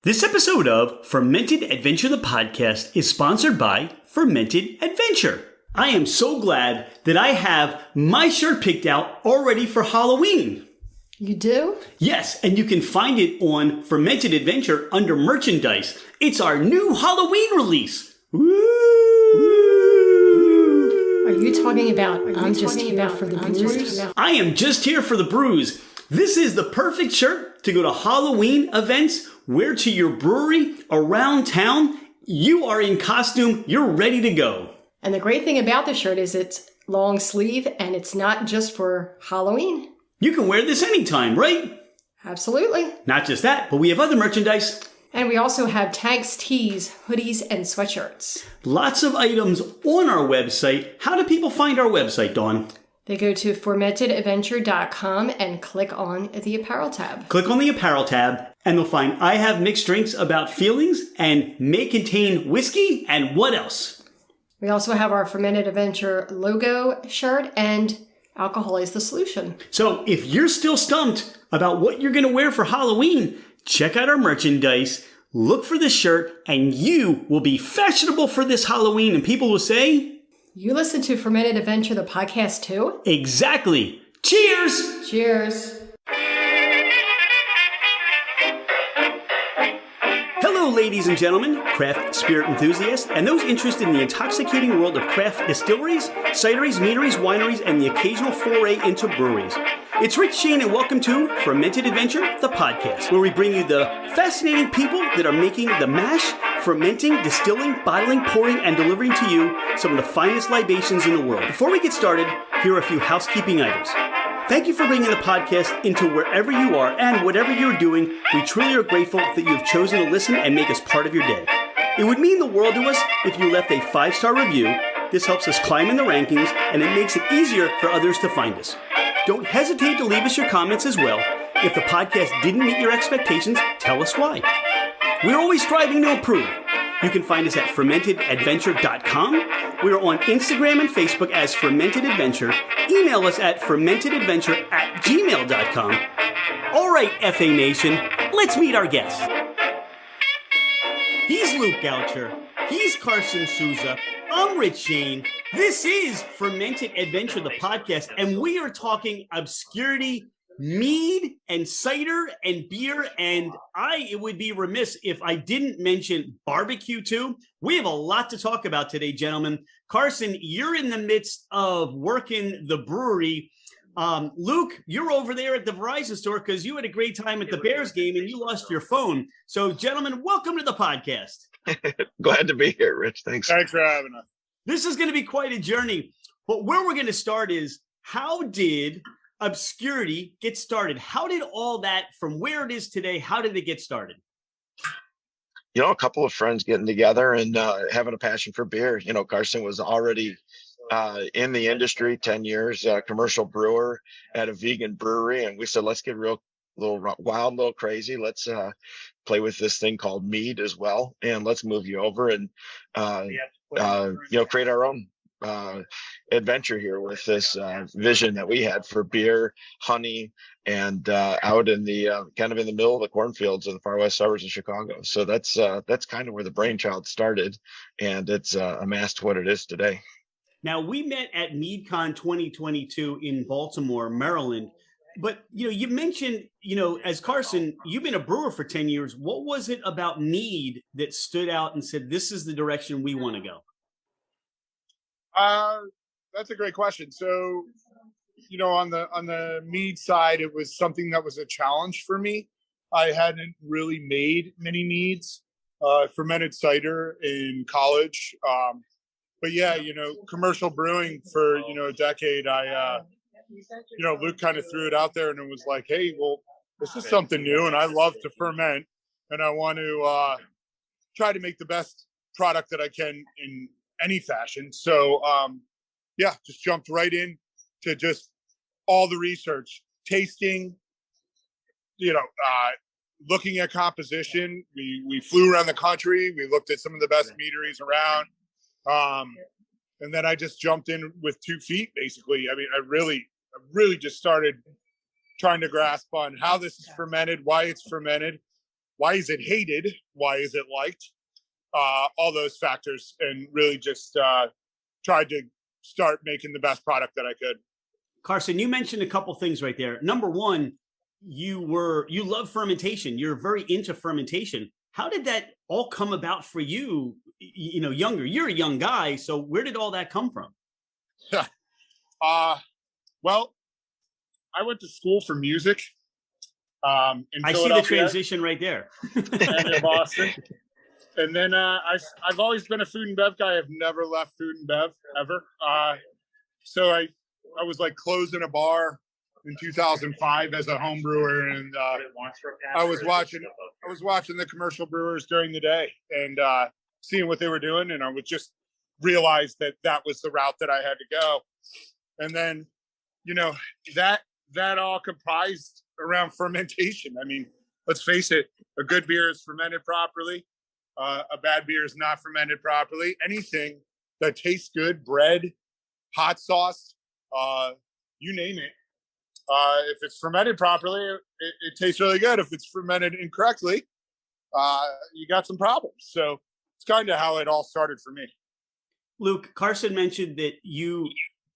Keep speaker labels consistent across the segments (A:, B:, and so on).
A: This episode of Fermented Adventure the podcast is sponsored by Fermented Adventure. I am so glad that I have my shirt picked out already for Halloween.
B: You do?
A: Yes, and you can find it on Fermented Adventure under merchandise. It's our new Halloween release. Woo!
B: Are you talking about I'm just here for the brews?
A: I am just here for the brews. This is the perfect shirt to go to Halloween events, wear to your brewery, around town. You are in costume. You're ready to go.
B: And the great thing about the shirt is it's long sleeve and it's not just for Halloween.
A: You can wear this anytime, right?
B: Absolutely.
A: Not just that, but we have other merchandise.
B: And we also have tags, tees, hoodies, and sweatshirts.
A: Lots of items on our website. How do people find our website, Dawn?
B: They go to fermentedadventure.com and click on the apparel tab.
A: Click on the apparel tab and they'll find I have mixed drinks about feelings and may contain whiskey and what else?
B: We also have our Fermented Adventure logo shirt and alcohol is the solution.
A: So if you're still stumped about what you're going to wear for Halloween, check out our merchandise, look for the shirt, and you will be fashionable for this Halloween and people will say,
B: you listen to Fermented Adventure, the podcast, too?
A: Exactly. Cheers!
B: Cheers.
A: Hello, ladies and gentlemen, craft spirit enthusiasts, and those interested in the intoxicating world of craft distilleries, cideries, meaderies, wineries, and the occasional foray into breweries. It's Rich Shane, and welcome to Fermented Adventure, the podcast, where we bring you the fascinating people that are making the mash, fermenting, distilling, bottling, pouring, and delivering to you some of the finest libations in the world. Before we get started, here are a few housekeeping items. Thank you for bringing the podcast into wherever you are and whatever you're doing. We truly are grateful that you have chosen to listen and make us part of your day. It would mean the world to us if you left a 5-star review. This helps us climb in the rankings, and it makes it easier for others to find us. Don't hesitate to leave us your comments as well. If the podcast didn't meet your expectations, tell us why. We're always striving to improve. You can find us at fermentedadventure.com. We are on Instagram and Facebook as Fermented Adventure. Email us at fermentedadventure@gmail.com. All right, FA Nation, let's meet our guests. He's Luke Goucher. He's Carson Souza. I'm Rich Shane. This is Fermented Adventure, the podcast, and we are talking Obscurity Mead and cider and beer, and it would be remiss if I didn't mention barbecue too. We have a lot to talk about today, gentlemen. Carson, you're in the midst of working the brewery. Luke, you're over there at the Verizon store because you had a great time at the Bears game and you lost your phone. So, gentlemen, welcome to the podcast.
C: Glad to be here, Rich. Thanks for having us.
A: This is going to be quite a journey, but where we're going to start is, how did Obscurity get started? How did all that, from where it is today, how did it get started?
C: You know, a couple of friends getting together and having a passion for beer. You know, Carson was already in the industry 10 years, commercial brewer at a vegan brewery. And we said, let's get little wild, little crazy. Let's play with this thing called mead as well. And let's move you over and, create our own adventure here with this vision that we had for beer, honey, and out in the kind of in the middle of the cornfields in the far west suburbs of Chicago. So that's kind of where the brainchild started, and it's amassed what it is today.
A: Now, we met at MeadCon 2022 in Baltimore, Maryland. But, you mentioned, as Carson, you've been a brewer for 10 years. What was it about mead that stood out and said, this is the direction we want to go?
D: That's a great question. So, on the mead side, it was something that was a challenge for me. I hadn't really made many meads. Fermented cider in college. But yeah, commercial brewing for, a decade, Luke kind of threw it out there and it was like, hey, well, this is something new and I love to ferment and I want to try to make the best product that I can in any fashion. So, just jumped right in to just all the research, tasting, looking at composition. We flew around the country. We looked at some of the best meaderies around. And then I just jumped in with 2 feet, basically. I mean, I really just started trying to grasp on how this is fermented, why it's fermented, why is it hated? Why is it liked? All those factors, and really just tried to start making the best product that I could.
A: Carson, you mentioned a couple things right there. Number one, you love fermentation. You're very into fermentation. How did that all come about for you? Younger. You're a young guy, so where did all that come from?
D: Well, I went to school for music. I
A: see the transition right there.
D: And in Boston. And then I've always been a food and bev guy. I've never left food and bev ever. So I was like closing a bar in 2005 as a home brewer, and I was watching the commercial brewers during the day and seeing what they were doing, and I would just realize that was the route that I had to go. And then, that all comprised around fermentation. I mean, let's face it, a good beer is fermented properly. A bad beer is not fermented properly. Anything that tastes good, bread, hot sauce, you name it. If it's fermented properly, it tastes really good. If it's fermented incorrectly, you got some problems. So it's kind of how it all started for me.
A: Luke, Carson mentioned that you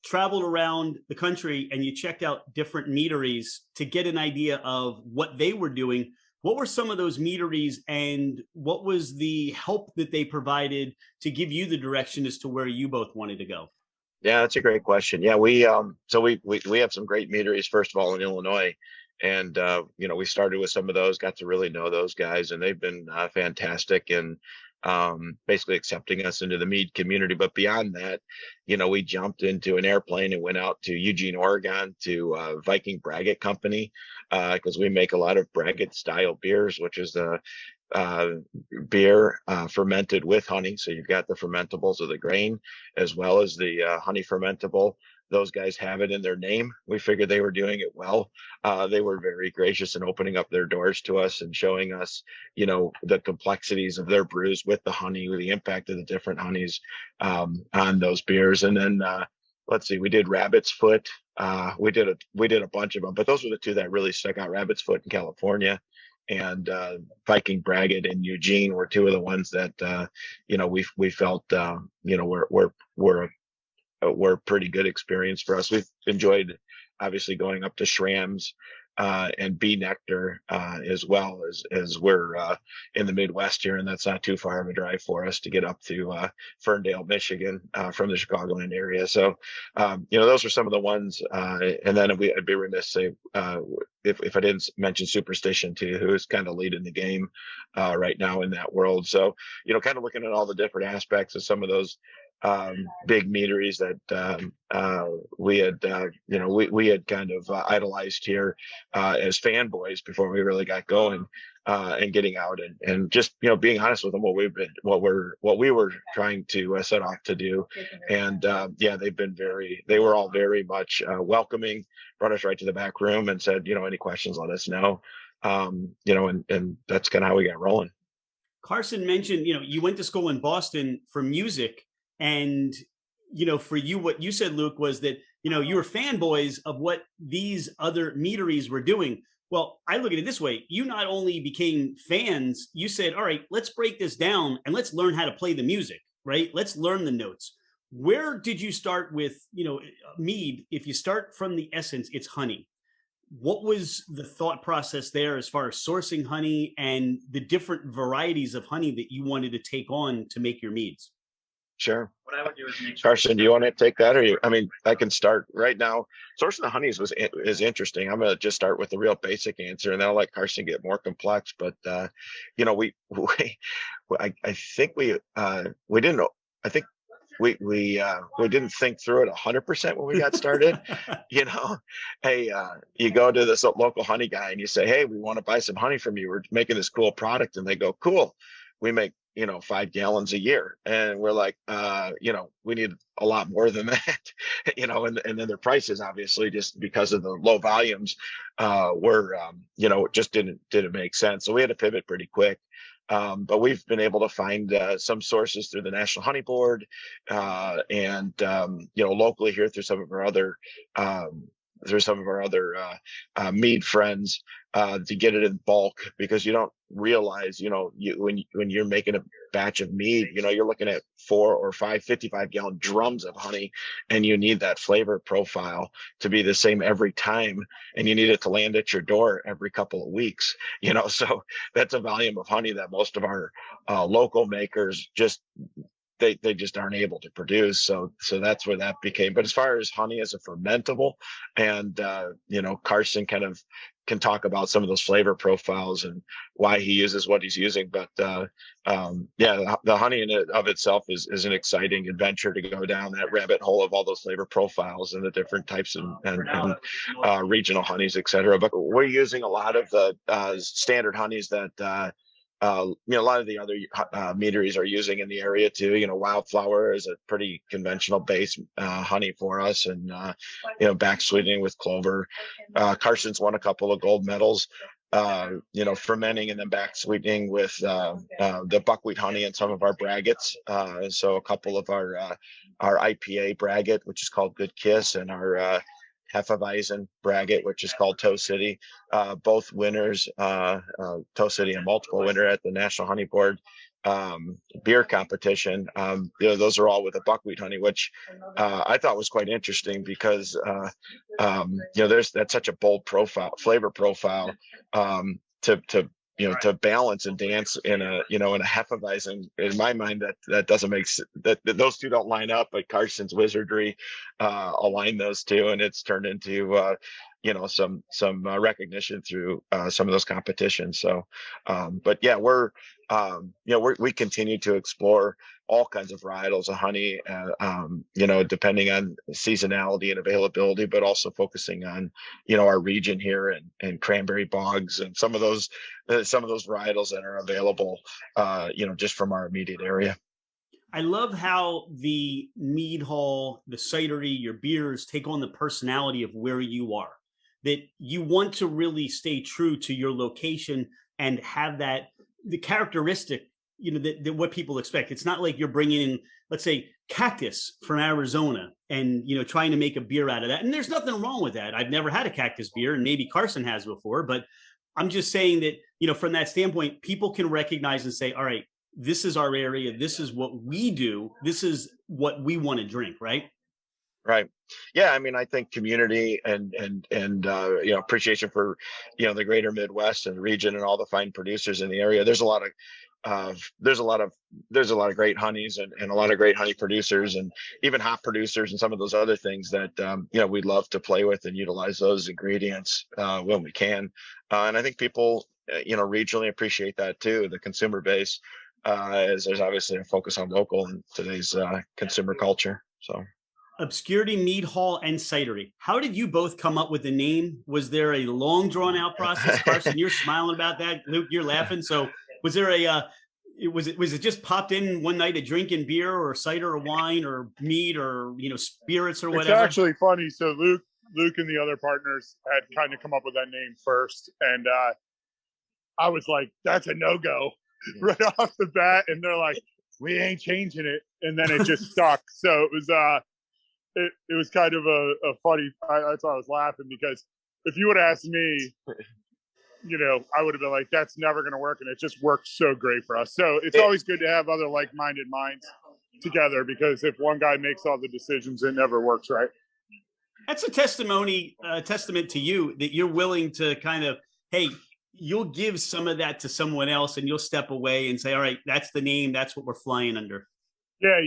A: traveled around the country and you checked out different meaderies to get an idea of what they were doing. What were some of those meaderies, and what was the help that they provided to give you the direction as to where you both wanted to go?
C: Yeah, that's a great question. Yeah, we have some great meaderies, first of all, in Illinois. And, we started with some of those, got to really know those guys, and they've been fantastic and basically accepting us into the mead community. But beyond that, we jumped into an airplane and went out to Eugene, Oregon to Viking Braggot Company, because we make a lot of Braggot style beers, which is the beer fermented with honey. So you've got the fermentables of the grain as well as the honey fermentable. Those guys have it in their name. We figured they were doing it well. They were very gracious in opening up their doors to us and showing us, the complexities of their brews with the honey, with the impact of the different honeys on those beers. And then let's see, we did Rabbit's Foot. We did a bunch of them, but those were the two that really stuck out. Rabbit's Foot in California and Viking Braggot in Eugene were two of the ones that we felt were a pretty good experience for us. We've enjoyed obviously going up to Schramm's and Bee Nectar as well as we're in the Midwest here, and that's not too far of a drive for us to get up to Ferndale, Michigan from the Chicagoland area. So those are some of the ones, and then I'd be remiss to say if I didn't mention Superstition too, who is kind of leading the game right now in that world. So kind of looking at all the different aspects of some of those big meaderies that we had kind of idolized here as fanboys before we really got going, and getting out and just being honest with them what we were trying to set off to do. And they were all very much welcoming, brought us right to the back room and said, any questions, let us know. And that's kind of how we got rolling.
A: Carson mentioned, you went to school in Boston for music. And, for you, what you said, Luke, was that, you were fanboys of what these other meaderies were doing. Well, I look at it this way. You not only became fans, you said, all right, let's break this down and let's learn how to play the music, right? Let's learn the notes. Where did you start with, mead? If you start from the essence, it's honey. What was the thought process there as far as sourcing honey and the different varieties of honey that you wanted to take on to make your meads?
C: Sure. What I would do is Carson, do you want to take that, or I can start right now. Sourcing the honeys is interesting. I'm gonna just start with the real basic answer, and then I'll let Carson get more complex. But I think we didn't know. I think we didn't think through it 100% when we got started. Hey, you go to this local honey guy and you say, hey, we want to buy some honey from you. We're making this cool product, and they go, cool. We make 5 gallons a year, and we're like, we need a lot more than that, and then their prices, obviously, just because of the low volumes, were, it just didn't make sense. So we had to pivot pretty quick. But we've been able to find some sources through the National Honey Board, and locally here through some of our other through some of our other mead friends to get it in bulk, because you don't realize, when you're making a batch of mead, you're looking at 4 or 5 55-gallon drums of honey, and you need that flavor profile to be the same every time, and you need it to land at your door every couple of weeks. So that's a volume of honey that most of our local makers they just aren't able to produce. So that's where that became. But as far as honey as a fermentable, and Carson kind of can talk about some of those flavor profiles and why he uses what he's using. But the honey in it of itself is an exciting adventure to go down that rabbit hole of all those flavor profiles and the different types and regional honeys, et cetera. But we're using a lot of the standard honeys that a lot of the other meaderies are using in the area too. Wildflower is a pretty conventional base honey for us, and back sweetening with clover. Carson's won a couple of gold medals, fermenting and then back sweetening with the buckwheat honey in some of our braggots. So a couple of our IPA braggot, which is called Good Kiss, and our Hefeweizen braggot, which is called Toe City, both winners, Toe City a multiple winner at the National Honey Board beer competition. Those are all with a buckwheat honey, which I thought was quite interesting, because that's such a bold flavor profile to balance and dance in a Hefeweizen. In my mind, that doesn't make that those two don't line up, but Carson's wizardry align those two, and it's turned into some recognition through some of those competitions. So but yeah, we continue to explore all kinds of varietals of honey, depending on seasonality and availability, but also focusing on, our region here and cranberry bogs and some of those varietals that are available, just from our immediate area.
A: I love how the mead hall, the cidery, your beers take on the personality of where you are, that you want to really stay true to your location and have the characteristic, that what people expect. It's not like you're bringing in, let's say, cactus from Arizona and, trying to make a beer out of that. And there's nothing wrong with that. I've never had a cactus beer, and maybe Carson has before, but I'm just saying that, from that standpoint, people can recognize and say, all right, this is our area. This is what we do. This is what we want to drink. Right.
C: Right. Yeah. I mean, I think community and appreciation for, the greater Midwest and region and all the fine producers in the area. There's a lot of great honeys and a lot of great honey producers, and even hop producers and some of those other things that, we'd love to play with and utilize those ingredients when we can. And I think people, regionally appreciate that too, the consumer base, as there's obviously a focus on local in today's consumer culture. So.
A: Obscurity Mead Hall and Cidery. How did you both come up with the name? Was there a long drawn out process? Carson, you're smiling about that. Luke, you're laughing. So was there was it just popped in one night of drinking beer or cider or wine or mead or, spirits or whatever?
D: It's actually funny. So Luke and the other partners had kind of come up with that name first. And I was like, that's a no-go right off the bat. And they're like, we ain't changing it. And then it just stuck. So it was, it was kind of a funny, that's why I was laughing, because if you would have asked me, I would have been like, that's never going to work. And it just worked so great for us. So it's always good to have other like-minded minds together, because if one guy makes all the decisions, it never works right.
A: That's a testament to you, that you're willing to kind of, hey, you'll give some of that to someone else and you'll step away and say, all right, that's the name. That's what we're flying under.
D: Yeah.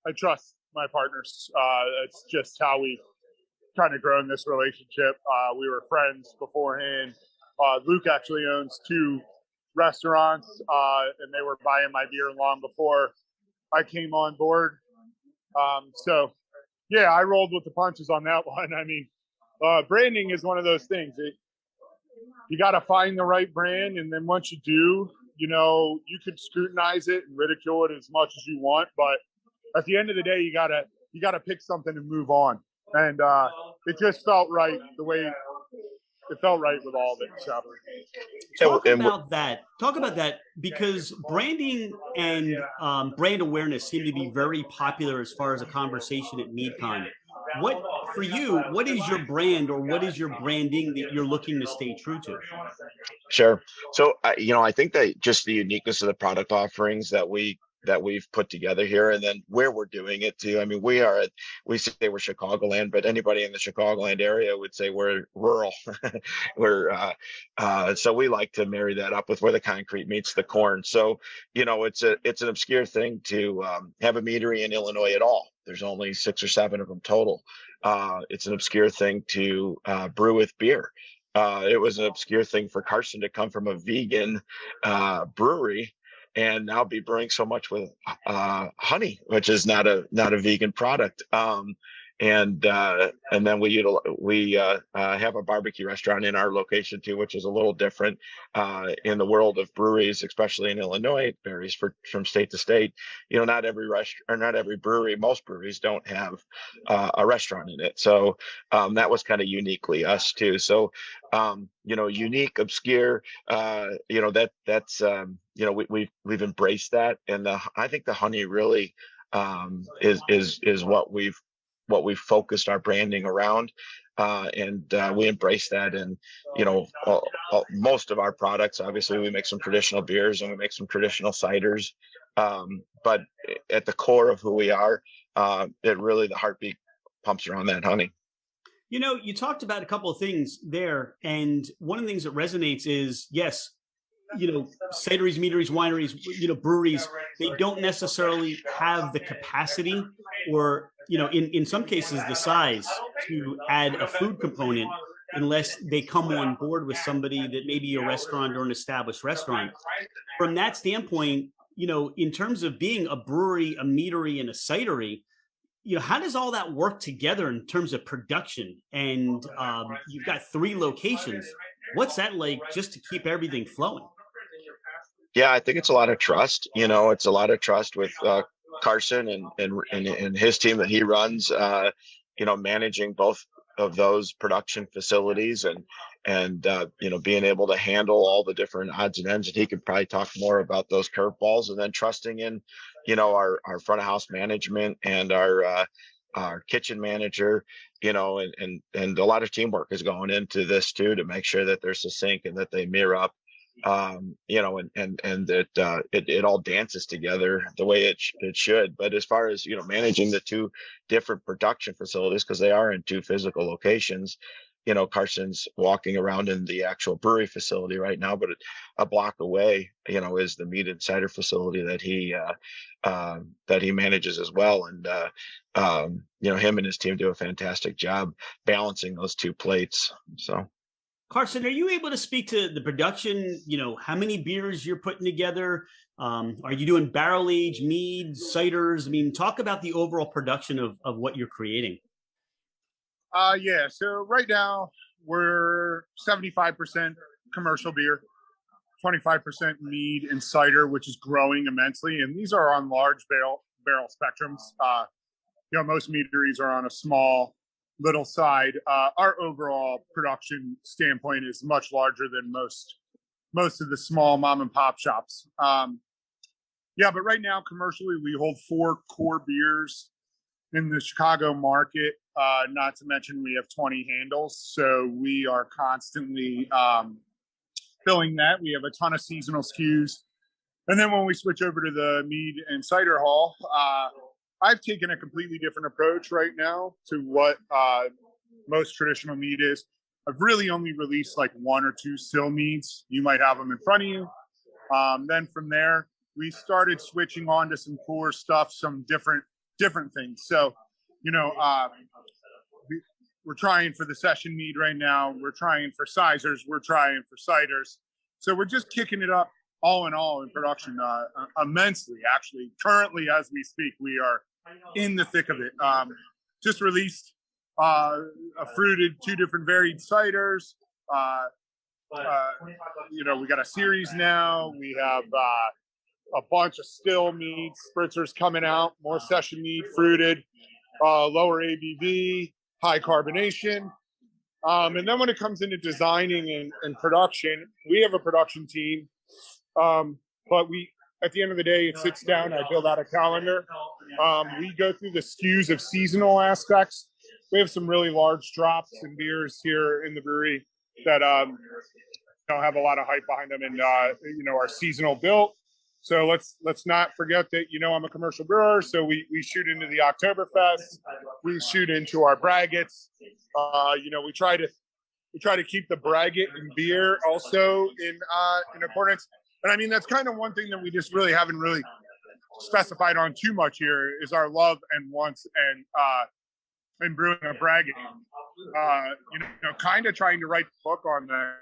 D: I trust my partners. It's just how we've kind of grown this relationship. We were friends beforehand. Luke actually owns 2 restaurants, and they were buying my beer long before I came on board. So yeah, I rolled with the punches on that one. I mean, branding is one of those things. You got to find the right brand, and then once you do, you could scrutinize it and ridicule it as much as you want, but at the end of the day, you gotta pick something and move on. And it just felt right the way it felt right with all of it. So.
A: Talk about that, because branding and brand awareness seem to be very popular as far as a conversation at MeadCon. What for you, what is your brand or what is your branding that you're looking to stay true to?
C: Sure. So, I think that just the uniqueness of the product offerings that we've put together here, and then where we're doing it too. I mean, we say we're Chicagoland, but anybody in the Chicagoland area would say we're rural. we're So we like to marry that up with where the concrete meets the corn. So, it's an obscure thing to have a meadery in Illinois at all. There's only 6 or 7 of them total. It's an obscure thing to brew with beer. It was an obscure thing for Carson to come from a vegan brewery and now be brewing so much with honey, which is not a vegan product. And then we have a barbecue restaurant in our location too, which is a little different in the world of breweries, especially in Illinois. It varies from state to state. Not every not every brewery, most breweries don't have a restaurant in it. So that was kind of uniquely us too. So unique, obscure. That's we've embraced that, and I think the honey really is what we've focused our branding around, and we embrace that. And most of our products, obviously, we make some traditional beers and we make some traditional ciders, but at the core of who we are, the heartbeat pumps around that honey.
A: You talked about a couple of things there, and one of the things that resonates is, yes, cideries, meaderies, wineries, breweries, they don't necessarily have the capacity or, in some cases, the size to add a food component unless they come on board with somebody that may be a restaurant or an established restaurant. From that standpoint, in terms of being a brewery, a meadery, and a cidery, how does all that work together in terms of production? And you've got 3 locations. What's that like just to keep everything flowing?
C: Yeah, I think it's a lot of trust. It's a lot of trust with Carson and his team that he runs. Managing both of those production facilities and being able to handle all the different odds and ends. And he could probably talk more about those curveballs. And then trusting in our front of house management and our kitchen manager, and a lot of teamwork is going into this too, to make sure that there's a sync and that they mirror up, and that it all dances together the way it should. But as far as managing the 2 different production facilities, because they are in 2 physical locations, Carson's walking around in the actual brewery facility right now, but a block away, is the meat and cider facility that he manages as well. And him and his team do a fantastic job balancing those 2 plates. So,
A: Carson, are you able to speak to the production? How many beers you're putting together? Are you doing barrel aged mead, ciders? I mean, talk about the overall production of what you're creating.
D: Yeah. So right now we're 75% commercial beer, 25% mead and cider, which is growing immensely. And these are on large barrel spectrums. Most meaderies are on a small little side. Our overall production standpoint is much larger than most of the small mom and pop shops. But right now commercially we hold 4 core beers in the Chicago market. Not to mention we have 20 handles, so we are constantly filling that. We have a ton of seasonal SKUs, and then when we switch over to the mead and cider hall, I've taken a completely different approach right now to what most traditional mead is. I've really only released like 1 or 2 still meads. You might have them in front of you. Then from there, we started switching on to some core stuff, some different things. So, we're trying for the session mead right now. We're trying for sizers. We're trying for ciders. So we're just kicking it up all in all in production immensely, actually. Currently, as we speak, we are in the thick of it. Just released a fruited 2 different varied ciders. We got a series now. We have a bunch of still mead spritzers coming out, more session mead, fruited, lower ABV, high carbonation. And then when it comes into designing and production, we have a production team. But at the end of the day, it sits down, I build out a calendar. We go through the SKUs of seasonal aspects. we have some really large drops and beers here in the brewery that don't have a lot of hype behind them, and are seasonal built. So let's not forget that I'm a commercial brewer, so we shoot into the Oktoberfest, we shoot into our braggots. We try to keep the braggot and beer also in accordance. And I mean, that's kind of one thing that we just really haven't really specified on too much here is our love and wants and brewing a braggot. Kind of trying to write the book on that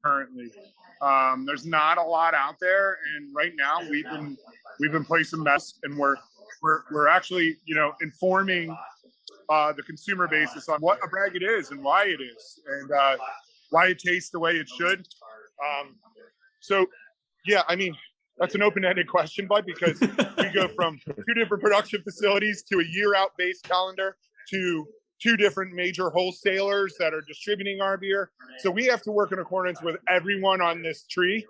D: currently. There's not a lot out there, and right now we've been placing bets, and we're actually informing the consumer basis on what a braggot is and why it is, and why it tastes the way it should. So yeah, I mean, that's an open-ended question, bud, because we go from 2 different production facilities to a year-out base calendar to 2 different major wholesalers that are distributing our beer. So we have to work in accordance with everyone on this tree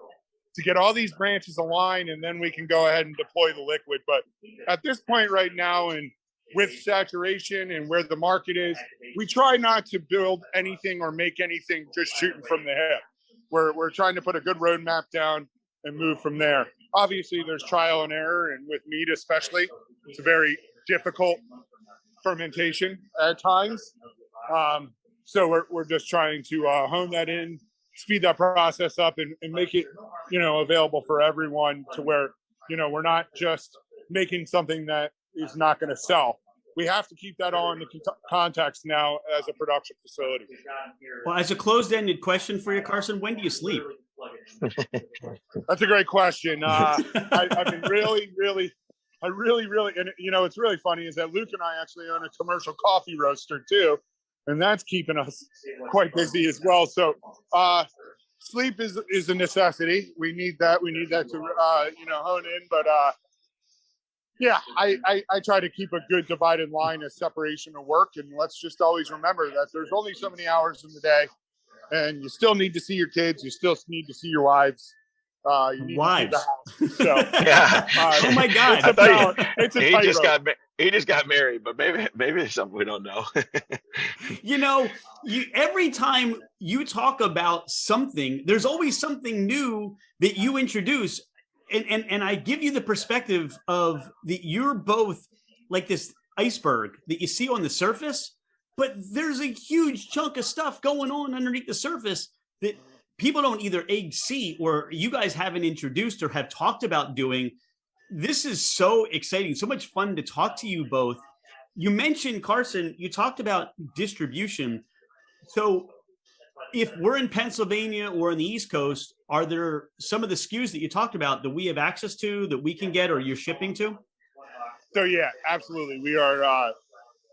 D: to get all these branches aligned, and then we can go ahead and deploy the liquid. But at this point right now, and with saturation and where the market is, we try not to build anything or make anything just shooting from the hip. We're trying to put a good roadmap down and move from there. Obviously, there's trial and error, and with mead especially, it's a very difficult fermentation at times. So we're just trying to hone that in, speed that process up, and make it available for everyone, to where we're not just making something that is not going to sell. We have to keep that all in the context now as a production facility.
A: Well, as a closed-ended question for you, Carson, when do you sleep?
D: That's a great question. I've been really, and it's really funny is that Luke and I actually own a commercial coffee roaster too, and that's keeping us quite busy as well. So sleep is a necessity. We need that. We need that to hone in. But yeah, I try to keep a good divided line of separation of work, and let's just always remember that there's only so many hours in the day, and you still need to see your kids. You still need to see your wives. You need
A: wives.
D: To see the house. So,
C: Yeah.
A: Oh my God!
D: It's a
C: he just
D: tightrope.
C: got married, but maybe there's something we don't know.
A: Every time you talk about something, there's always something new that you introduce. And I give you the perspective of that you're both like this iceberg that you see on the surface, but there's a huge chunk of stuff going on underneath the surface that people don't either see or you guys haven't introduced or have talked about doing. This is so exciting, so much fun to talk to you both. You mentioned, Carson, you talked about distribution. So if we're in Pennsylvania or on the East Coast, are there some of the SKUs that you talked about that we have access to that we can get or you're shipping to?
D: So yeah, absolutely. We are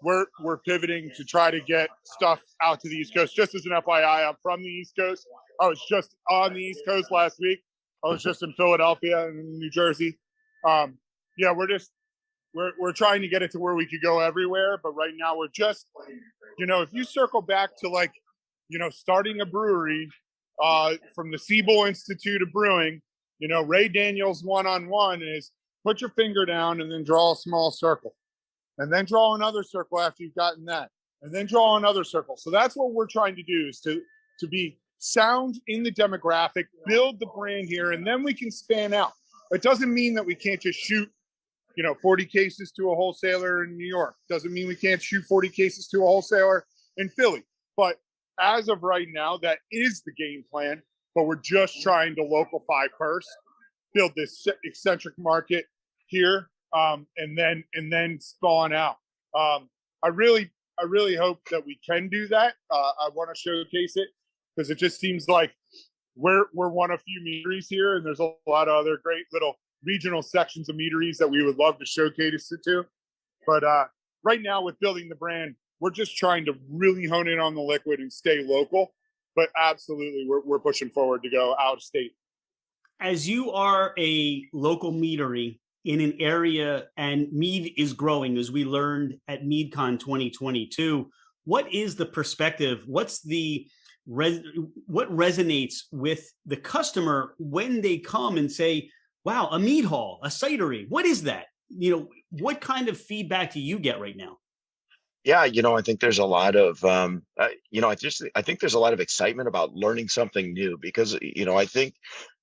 D: we're pivoting to try to get stuff out to the East Coast. Just as an FYI, I'm from the East Coast. I was just on the East Coast last week. I was just in Philadelphia and New Jersey. Yeah, we're trying to get it to where we could go everywhere, but right now we're just, if you circle back to starting a brewery from the Siebel Institute of Brewing, Ray Daniels' one-on-one is put your finger down and then draw a small circle, and then draw another circle after you've gotten that, and then draw another circle. So that's what we're trying to do, is to be sound in the demographic, build the brand here, and then we can span out. It doesn't mean that we can't just shoot 40 cases to a wholesaler in New York. Doesn't mean we can't shoot 40 cases to a wholesaler in Philly. But as of right now, that is the game plan. But we're just trying to localify first, build this eccentric market here, and then spawn out. I really hope that we can do that. I want to showcase it because it just seems like we're one of few meaderies here, and there's a lot of other great little regional sections of meaderies that we would love to showcase it to. But right now, with building the brand, we're just trying to really hone in on the liquid and stay local. But absolutely, we're pushing forward to go out of state.
A: As you are a local meadery in an area, and mead is growing, as we learned at MeadCon 2022, what is the perspective? What's the what resonates with the customer when they come and say, wow, a mead hall, a cidery, what is that? What kind of feedback do you get right now?
C: Yeah, I think there's a lot of, I think there's a lot of excitement about learning something new because, I think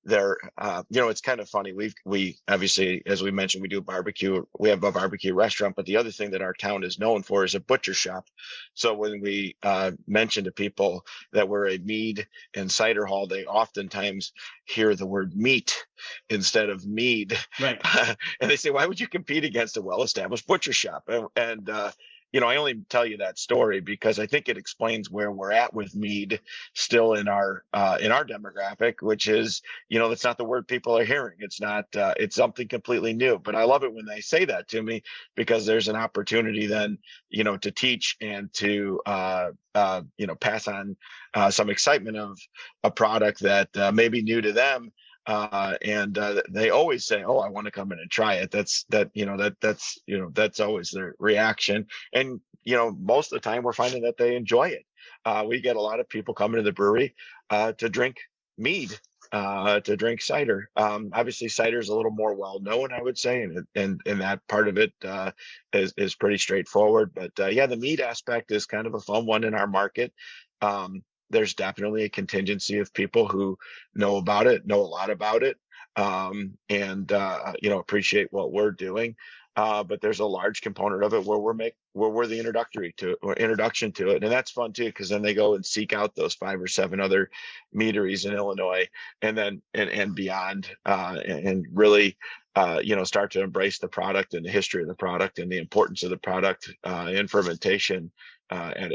C: it's kind of funny. We obviously, as we mentioned, we do barbecue. We have a barbecue restaurant, but the other thing that our town is known for is a butcher shop. So when we mention to people that we're a mead and cider hall, they oftentimes hear the word meat instead of mead.
A: Right.
C: And they say, why would you compete against a well-established butcher shop? And I only tell you that story because I think it explains where we're at with mead still in our demographic, which is, that's not the word people are hearing. It's not, it's something completely new. But I love it when they say that to me because there's an opportunity then, to teach and to, pass on some excitement of a product that may be new to them. And they always say, "Oh, I want to come in and try it." That's always their reaction. And most of the time, we're finding that they enjoy it. We get a lot of people coming to the brewery to drink mead, to drink cider. Obviously, cider is a little more well known, I would say, and that part of it is pretty straightforward. But yeah, the mead aspect is kind of a fun one in our market. There's definitely a contingency of people who know about it, know a lot about it, and appreciate what we're doing. But there's a large component of it where we're the introduction to it, and that's fun too because then they go and seek out those 5 or 7 other meaderies in Illinois, and then and beyond, and really start to embrace the product and the history of the product and the importance of the product in fermentation at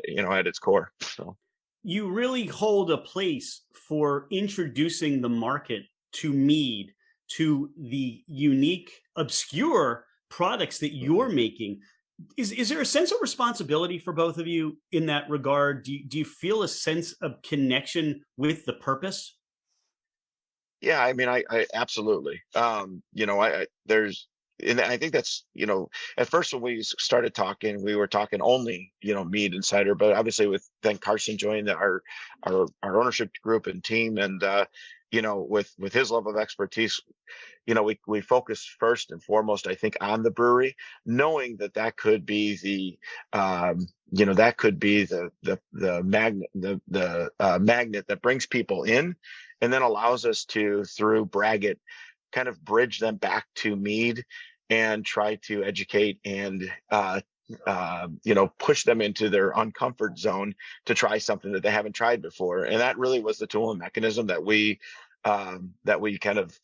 C: its core. So.
A: You really hold a place for introducing the market to mead, to the unique, obscure products that you're making. Is there a sense of responsibility for both of you in that regard? Do you feel a sense of connection with the purpose?
C: Yeah, I mean, I absolutely. And I think that's, at first when we started talking, we were talking only, mead and cider, but obviously with then Carson joined our ownership group and team, and with his level of expertise, we focus first and foremost, I think, on the brewery, knowing that could be the magnet that brings people in, and then allows us to, through Braggot, kind of bridge them back to mead and try to educate and push them into their uncomfort zone to try something that they haven't tried before. And that really was the tool and mechanism that we kind of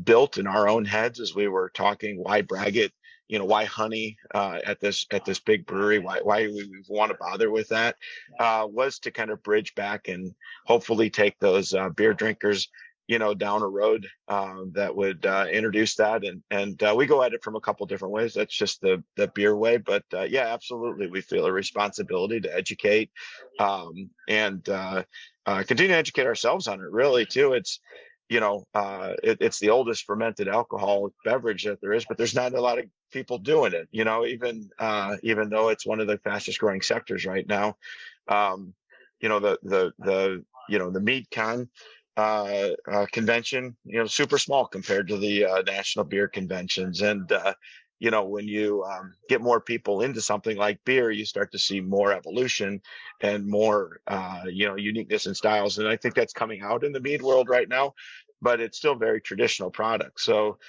C: built in our own heads as we were talking. Why Braggot? Why honey at this big brewery? Why we want to bother with that? Was to kind of bridge back and hopefully take those beer drinkers down a road that would introduce that. And we go at it from a couple different ways. That's just the beer way. But yeah, absolutely. We feel a responsibility to educate and continue to educate ourselves on it, really, too. It's, it's the oldest fermented alcoholic beverage that there is, but there's not a lot of people doing it, even though it's one of the fastest growing sectors right now. The MeadCon convention, super small compared to the national beer conventions. And when you get more people into something like beer, you start to see more evolution and more uniqueness in styles. And I think that's coming out in the mead world right now, but it's still very traditional product. So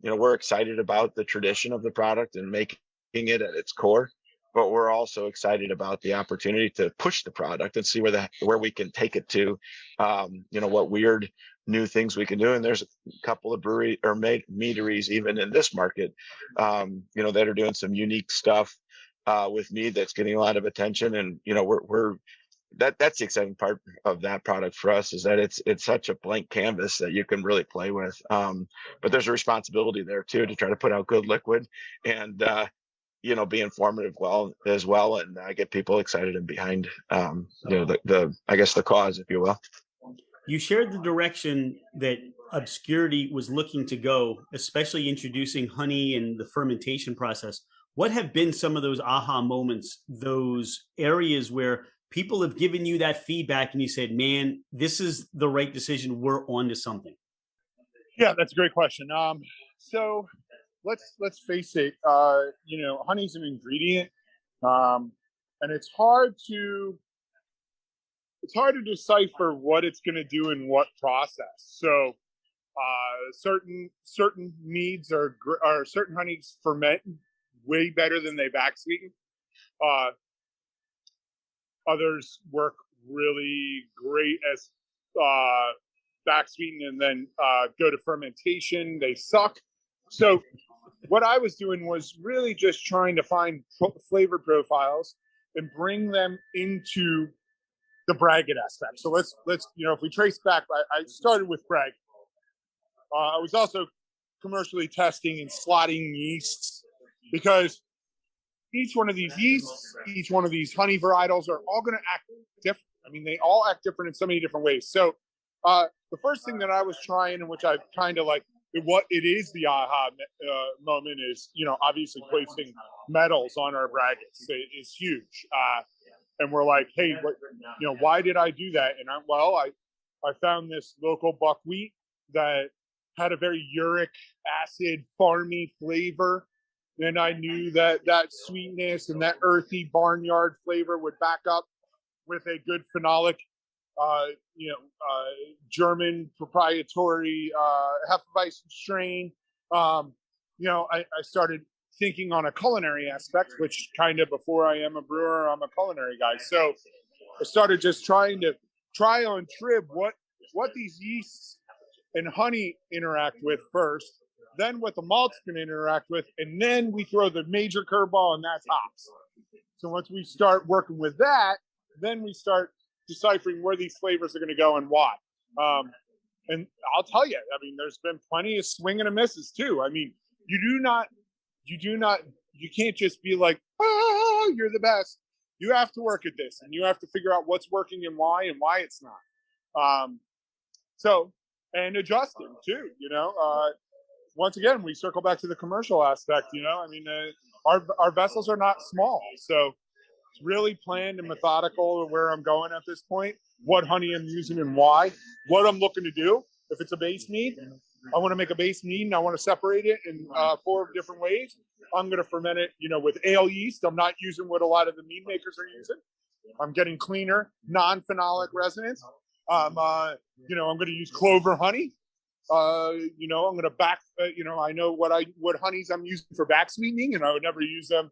C: we're excited about the tradition of the product and making it at its core, but we're also excited about the opportunity to push the product and see where we can take it to, what weird new things we can do. And there's a couple of brewery or meaderies even in this market, that are doing some unique stuff with mead that's getting a lot of attention. And that's the exciting part of that product for us, is that it's such a blank canvas that you can really play with. But there's a responsibility there too to try to put out good liquid and be informative as well, and get people excited and behind, the cause, if you will.
A: You shared the direction that Obscurity was looking to go, especially introducing honey and the fermentation process. What have been some of those aha moments, those areas where people have given you that feedback and you said, man, this is the right decision, we're on to something?
D: Yeah, that's a great question. So let's face it, honey's an ingredient. And it's hard to decipher what it's going to do in what process. So certain meads or certain honeys ferment way better than they back sweeten. Others work really great as back sweeten and then go to fermentation. They suck. So what I was doing was really just trying to find flavor profiles and bring them into the braggot aspect. So let's if we trace back, I started with braggot. I was also commercially testing and slotting yeasts because each one of these yeasts, each one of these honey varietals are all going to act different. I mean, they all act different in so many different ways. So the first thing that I was trying, and which I kind of like, what it is the aha moment is, obviously placing metals on our braggots is huge. And we're like, hey, why did I do that? And I found this local buckwheat that had a very uric acid, farmy flavor. And I knew that sweetness and that earthy barnyard flavor would back up with a good phenolic, German proprietary Hefeweizen strain. I started thinking on a culinary aspect, which kind of before I am a brewer, I'm a culinary guy. So I started just trying to try on trib what these yeasts and honey interact with first, then what the malts can interact with, and then we throw the major curveball, and that's hops. So once we start working with that, then we start deciphering where these flavors are going to go and why. And I'll tell you, I mean, there's been plenty of swing and a misses too. I mean, you can't just be like, oh, you're the best. You have to work at this, and you have to figure out what's working and why it's not. And adjusting too, once again, we circle back to the commercial aspect, I mean, our vessels are not small. So it's really planned and methodical of where I'm going at this point, what honey I'm using and why, what I'm looking to do. If it's a base mead, I want to make a base mead and I want to separate it in 4 different ways. I'm going to ferment it, with ale yeast. I'm not using what a lot of the mead makers are using. I'm getting cleaner, non-phenolic resonance. I'm going to use clover honey. I'm going to back, I know what honeys I'm using for back sweetening, and I would never use them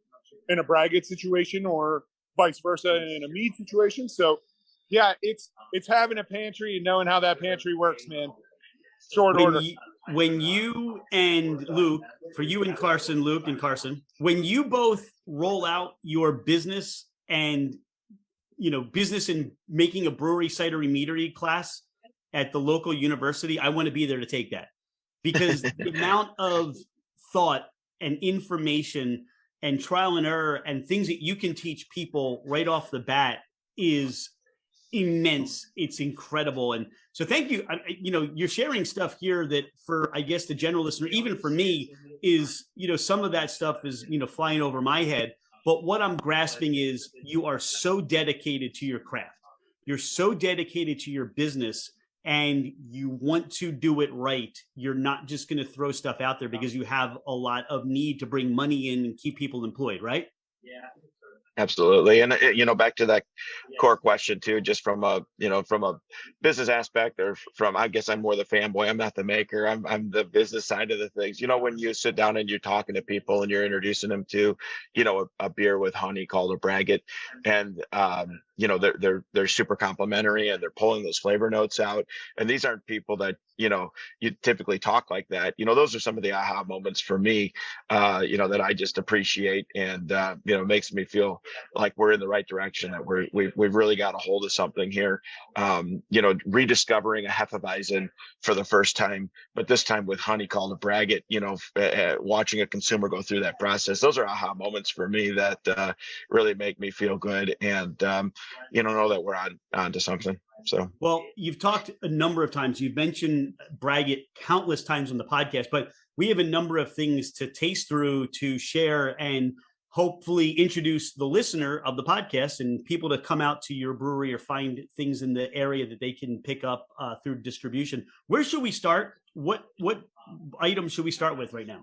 D: in a braggot situation or vice versa in a mead situation. So yeah, it's having a pantry and knowing how that pantry works, man. Short order.
A: When you and Luke, for you and Carson, Luke and Carson, when you both roll out your business and, business in making a brewery, cidery, meadery class at the local university, I want to be there to take that, because the amount of thought and information and trial and error and things that you can teach people right off the bat is immense. It's incredible. And so thank you. You're sharing stuff here that for, I guess, the general listener, even for me, is, some of that stuff is, flying over my head. But what I'm grasping is you are so dedicated to your craft. You're so dedicated to your business, and you want to do it right. You're not just going to throw stuff out there because you have a lot of need to bring money in and keep people employed, right?
C: Yeah. Absolutely. And, back to that core question too, just from a business aspect, or from, I guess I'm more the fanboy. I'm not the maker. I'm the business side of the things. When you sit down and you're talking to people and you're introducing them to, a beer with honey called a braggot, and, they're super complimentary and they're pulling those flavor notes out. And these aren't people that, you typically talk like that. Those are some of the aha moments for me, that I just appreciate, and, makes me feel like we're in the right direction, that we've really got a hold of something here. Rediscovering a Hefeweizen for the first time, but this time with honey called a braggot, watching a consumer go through that process. Those are aha moments for me that really make me feel good, and, know that we're on to something. So, well,
A: you've talked a number of times. You've mentioned braggot countless times on the podcast, but we have a number of things to taste through, to share, and hopefully introduce the listener of the podcast and people to come out to your brewery or find things in the area that they can pick up through distribution. Where should we start? What items should we start with right now?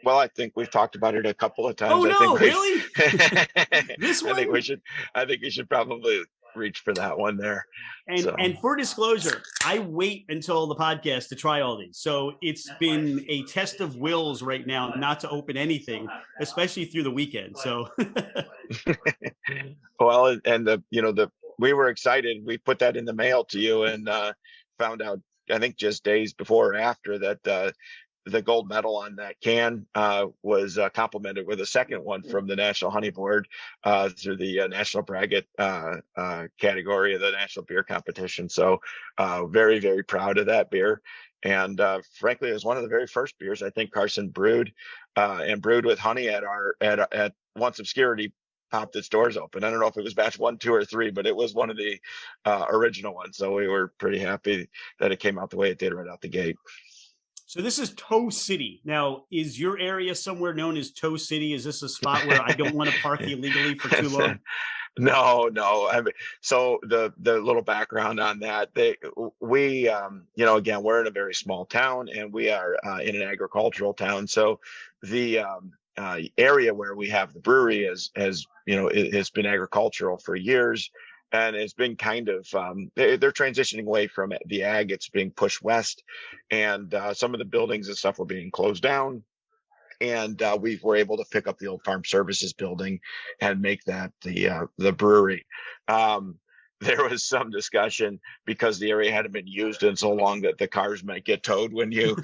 C: Well, I think we've talked about it a couple of times.
A: Oh
C: I think
A: no, really? This
C: I think
A: one?
C: I think we should probably reach for that one there.
A: And for disclosure, I wait until the podcast to try all these. So it's been a test of wills right now not to open anything, especially through the weekend. So
C: well, and we were excited. We put that in the mail to you and found out, I think just days before or after, that the gold medal on that can was complimented with a second one from the National Honey Board through the National Braggot category of the National Beer Competition. So very, very proud of that beer. And frankly, it was one of the very first beers I think Carson brewed and brewed with honey at once Obscurity popped its doors open. I don't know if it was batch 1, 2, or 3, but it was one of the original ones. So we were pretty happy that it came out the way it did right out the gate.
A: So this is Toe City. Now, is your area somewhere known as Toe City? Is this a spot where I don't want to park illegally for too long?
C: No. I mean, so the little background on that, we again, we're in a very small town, and we are in an agricultural town. So the area where we have the brewery has been agricultural for years. And it's been kind of, they're transitioning away from the ag. It's being pushed west, and some of the buildings and stuff were being closed down. And we were able to pick up the old farm services building and make that the brewery. There was some discussion because the area hadn't been used in so long that the cars might get towed when you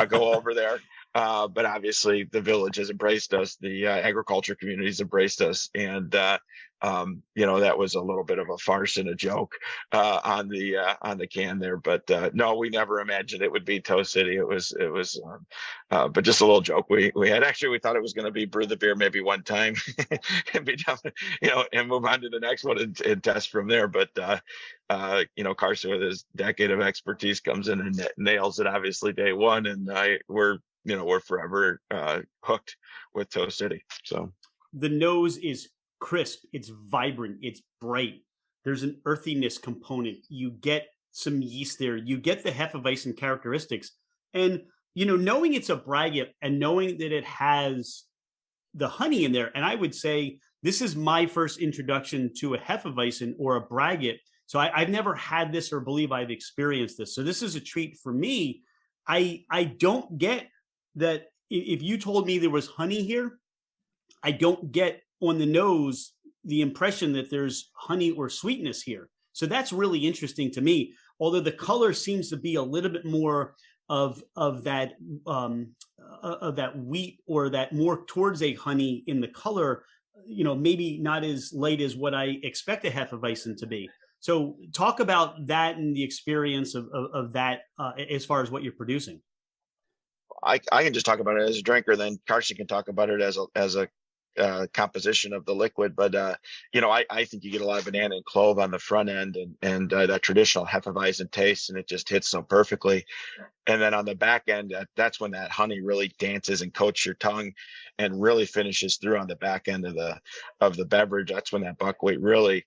C: go over there. But obviously the village has embraced us, the agriculture communities embraced us, and that was a little bit of a farce and a joke on the can there. But no, we never imagined it would be Toe City. It was but just a little joke. We thought it was going to be brew the beer maybe one time and be done, and move on to the next one and test from there. But Carson with his decade of expertise comes in and nails it obviously day one, and we're forever hooked with Toe City. So
A: the nose is crisp, it's vibrant, it's bright. There's an earthiness component. You get some yeast there. You get the Hefeweizen characteristics. And, knowing it's a braggot and knowing that it has the honey in there, and I would say this is my first introduction to a Hefeweizen or a braggot. So I've never had this or believe I've experienced this. So this is a treat for me. I don't get that. If you told me there was honey here, I don't get on the nose the impression that there's honey or sweetness here. So that's really interesting to me. Although the color seems to be a little bit more of that wheat, or that more towards a honey in the color, maybe not as light as what I expect a Hefeweizen to be. So talk about that and the experience of that as far as what you're producing.
C: I can just talk about it as a drinker, then Carson can talk about it as a composition of the liquid. But I think you get a lot of banana and clove on the front end, and that traditional Hefeweizen taste, and it just hits so perfectly. And then on the back end, that's when that honey really dances and coats your tongue and really finishes through on the back end of the beverage. That's when that buckwheat really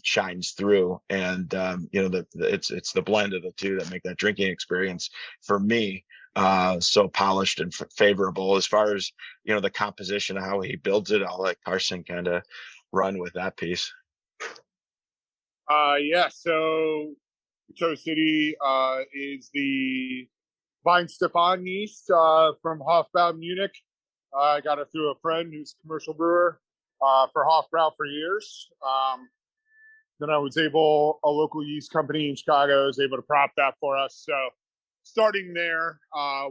C: shines through. And it's the blend of the two that make that drinking experience for me so polished and favorable. As far as the composition of how he builds it, I'll let Carson kind of run with that piece.
D: So Toe City is the Weinstefan yeast from Hofbrau, Munich. I got it through a friend who's a commercial brewer for Hofbrau for years. Then a local yeast company in Chicago was able to prop that for us. So starting there,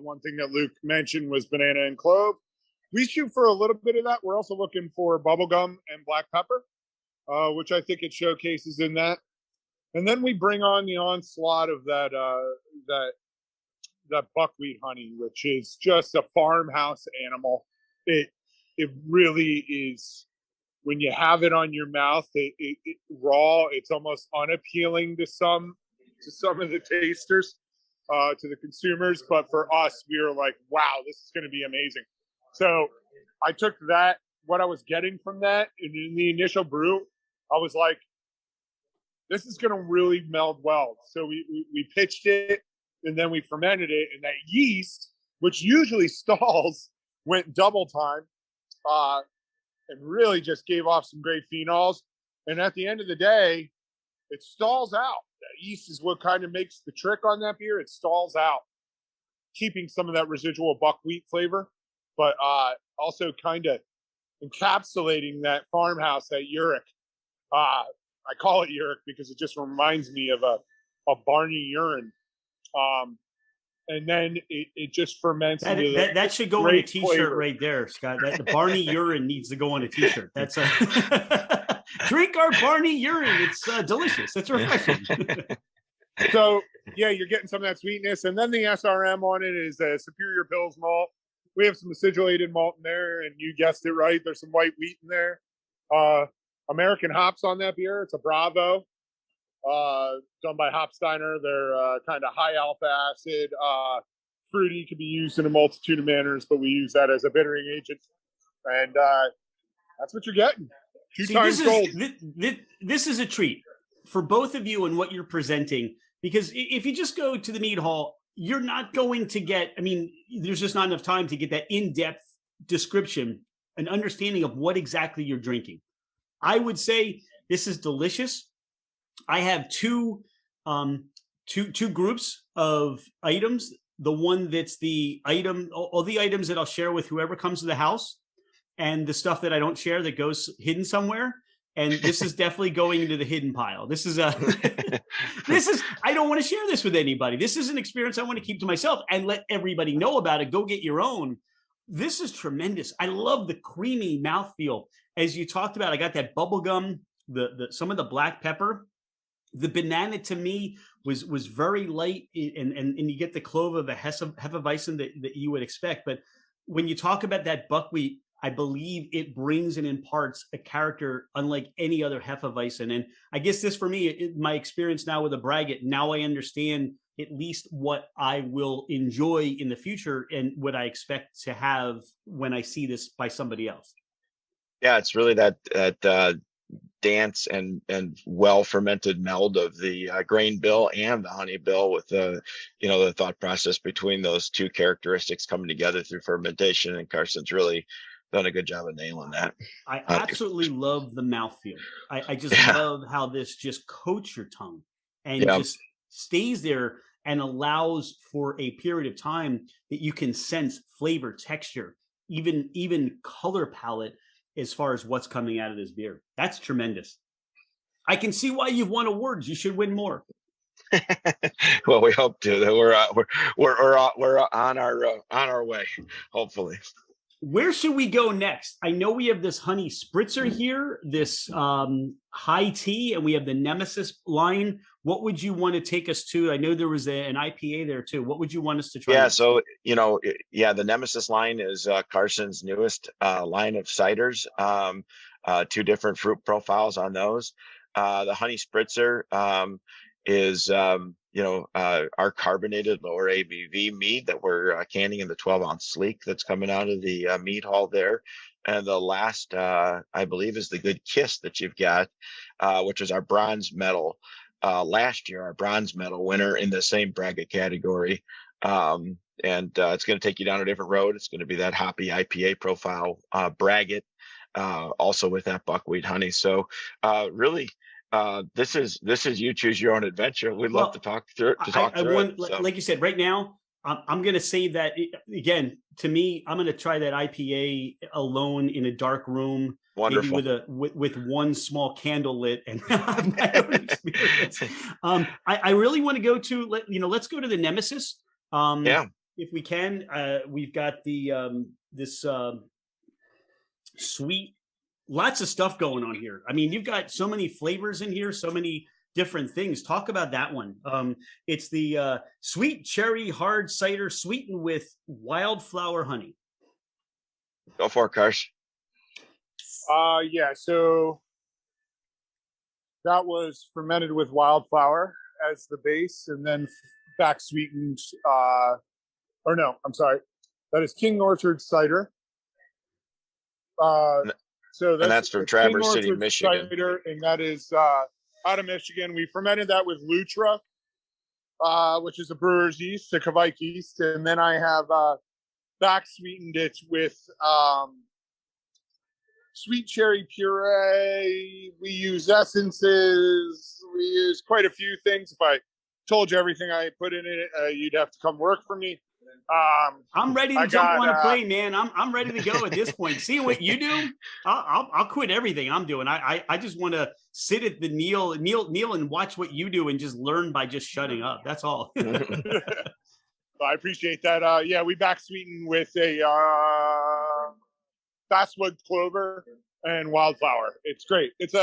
D: one thing that Luke mentioned was banana and clove. We shoot for a little bit of that. We're also looking for bubblegum and black pepper, which I think it showcases in that. And then we bring on the onslaught of that buckwheat honey, which is just a farmhouse animal. It really is. When you have it on your mouth, it raw. It's almost unappealing to some of the tasters, to the consumers. But for us, we were like, wow, this is going to be amazing. So I took that, what I was getting from that, and in the initial brew, I was like, this is going to really meld well. So we pitched it, and then we fermented it, and that yeast, which usually stalls went double time, and really just gave off some great phenols. And at the end of the day, it stalls out. The yeast is what kind of makes the trick on that beer. It stalls out, keeping some of that residual buckwheat flavor, but also kind of encapsulating that farmhouse, that uric. I call it uric because it just reminds me of a barny urine. And then it just ferments.
A: That should go on a t-shirt
D: flavor.
A: right there, Scott. That the Barney urine needs to go on a t-shirt. That's a drink our Barney urine. It's delicious. It's refreshing.
D: So yeah, you're getting some of that sweetness, and then the SRM on it is a Superior Pils malt. We have some acidulated malt in there, and you guessed it right. There's some white wheat in there. American hops on that beer. It's a Bravo. Done by Hopsteiner. They're kind of high alpha acid, fruity, can be used in a multitude of manners, but we use that as a bittering agent, and that's what you're getting. Two times gold.
A: This is a treat for both of you and what you're presenting, because if you just go to the mead hall, you're not going to get. I mean, there's just not enough time to get that in-depth description, an understanding of what exactly you're drinking. I would say this is delicious. I have two groups of items. The one that's the item, all the items that I'll share with whoever comes to the house, and the stuff that I don't share that goes hidden somewhere. And this is definitely going into the hidden pile. This is I don't want to share this with anybody. This is an experience I want to keep to myself and let everybody know about it. Go get your own. This is tremendous. I love the creamy mouthfeel. As you talked about, I got that bubble gum, some of the black pepper. The banana to me was very light, and you get the clove of the Hefeweizen that you would expect. But when you talk about that buckwheat, I believe it brings and imparts a character unlike any other Hefeweizen. And I guess this, for me, my experience now with a braggot, now I understand at least what I will enjoy in the future and what I expect to have when I see this by somebody else.
C: Yeah, it's really that dance and well fermented meld of the grain bill and the honey bill, with the thought process between those two characteristics coming together through fermentation. And Carson's really done a good job of nailing that.
A: I absolutely love the mouthfeel. I just love how this just coats your tongue and just stays there and allows for a period of time that you can sense flavor, texture, even color palette as far as what's coming out of this beer. That's tremendous. I can see why you've won awards. You should win more.
C: Well, we hope to. We're on our way, hopefully.
A: Where should we go next? I know we have this honey spritzer here, this high tea, and we have the Nemesis line. What would you want to take us to? I know there was an IPA there too. What would you want us to try?
C: Yeah, so the Nemesis line is Carson's newest line of ciders. Two different fruit profiles on those. The honey spritzer is our carbonated lower ABV mead that we're canning in the 12-ounce sleek that's coming out of the mead hall there. And the last, I believe, is the Good Kiss that you've got, which is our bronze medal. Last year, our bronze medal winner in the same braggot category. And it's going to take you down a different road. It's going to be that hoppy IPA profile braggot, also with that buckwheat honey. So really, this is you choose your own adventure. We'd love to talk through it.
A: Like you said, right now, I'm going to say that again. To me, I'm going to try that IPA alone in a dark room.
C: Wonderful.
A: Maybe with one small candle lit and have my own experience. I really want to go to let's go to the Nemesis. If we can. We've got the this sweet. Lots of stuff going on here. I mean, you've got so many flavors in here, so many different things. Talk about that one. It's the sweet cherry hard cider sweetened with wildflower honey.
C: Go for it, Karsh.
D: So that was fermented with wildflower as the base, and then back sweetened. That is King Orchard cider. So that's from
C: Traverse City, Michigan.
D: Cider, and that is out of Michigan. We fermented that with Lutra, which is a brewer's yeast, a Kveik yeast. And then I have back sweetened it with sweet cherry puree. We use essences. We use quite a few things. If I told you everything I put in it, you'd have to come work for me.
A: I'm ready to jump on a plane, man. I'm ready to go at this point. See what you do? I'll quit everything I'm doing. I just want to sit at the kneel and watch what you do and just learn by just shutting up. That's all.
D: I appreciate that. Yeah, we back sweeten with a basswood clover and wildflower. It's great. It's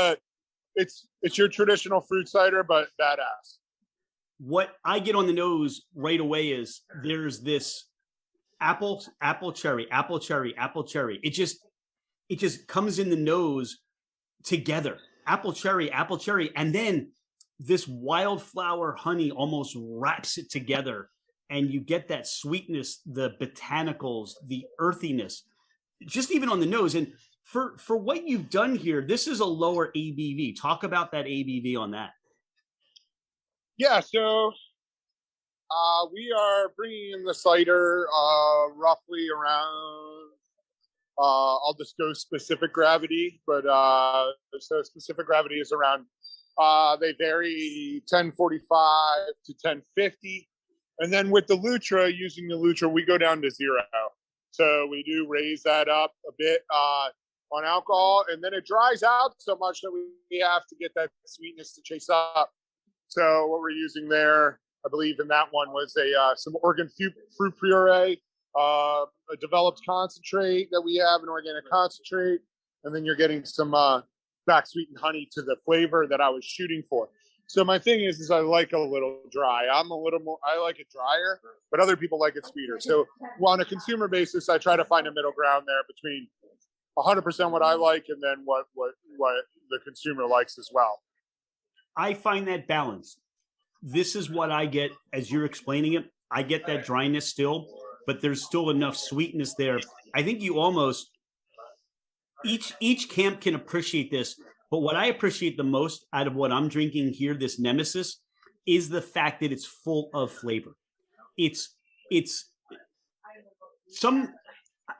D: your traditional fruit cider, but badass.
A: What I get on the nose right away is there's this apple cherry. It just comes in the nose together. Apple cherry, and then this wildflower honey almost wraps it together, and you get that sweetness, the botanicals, the earthiness, just even on the nose. And for what you've done here, this is a lower ABV. Talk about that ABV on that.
D: Yeah, so we are bringing in the cider roughly around, I'll just go specific gravity, but so specific gravity is around, they vary 1045 to 1050. And then with the Lutra, using the Lutra, we go down to 0. So we do raise that up a bit on alcohol, and then it dries out so much that we have to get that sweetness to chase up. So what we're using there, I believe in that one, was some Oregon fruit puree, a developed concentrate that we have, an organic concentrate, and then you're getting some back sweetened honey to the flavor that I was shooting for. So my thing is I like a little dry. I like it drier, but other people like it sweeter. So on a consumer basis, I try to find a middle ground there between 100% what I like and then what the consumer likes as well.
A: I find that balance. This is what I get as you're explaining it. I get that dryness still, but there's still enough sweetness there. I think you almost, each camp can appreciate this, but what I appreciate the most out of what I'm drinking here, this Nemesis, is the fact that it's full of flavor.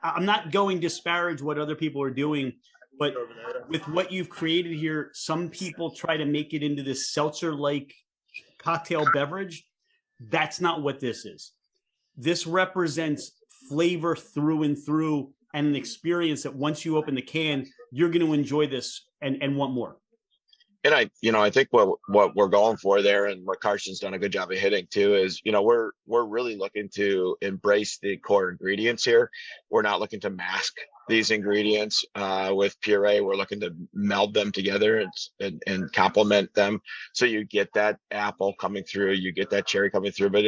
A: I'm not going to disparage what other people are doing, but with what you've created here, some people try to make it into this seltzer-like cocktail beverage. That's not what this is. This represents flavor through and through, and an experience that once you open the can, you're going to enjoy this and want more.
C: And I think what we're going for there, and what Carson's done a good job of hitting too, is, we're really looking to embrace the core ingredients here. We're not looking to mask these ingredients with puree. We're looking to meld them together and complement them, so you get that apple coming through, you get that cherry coming through, but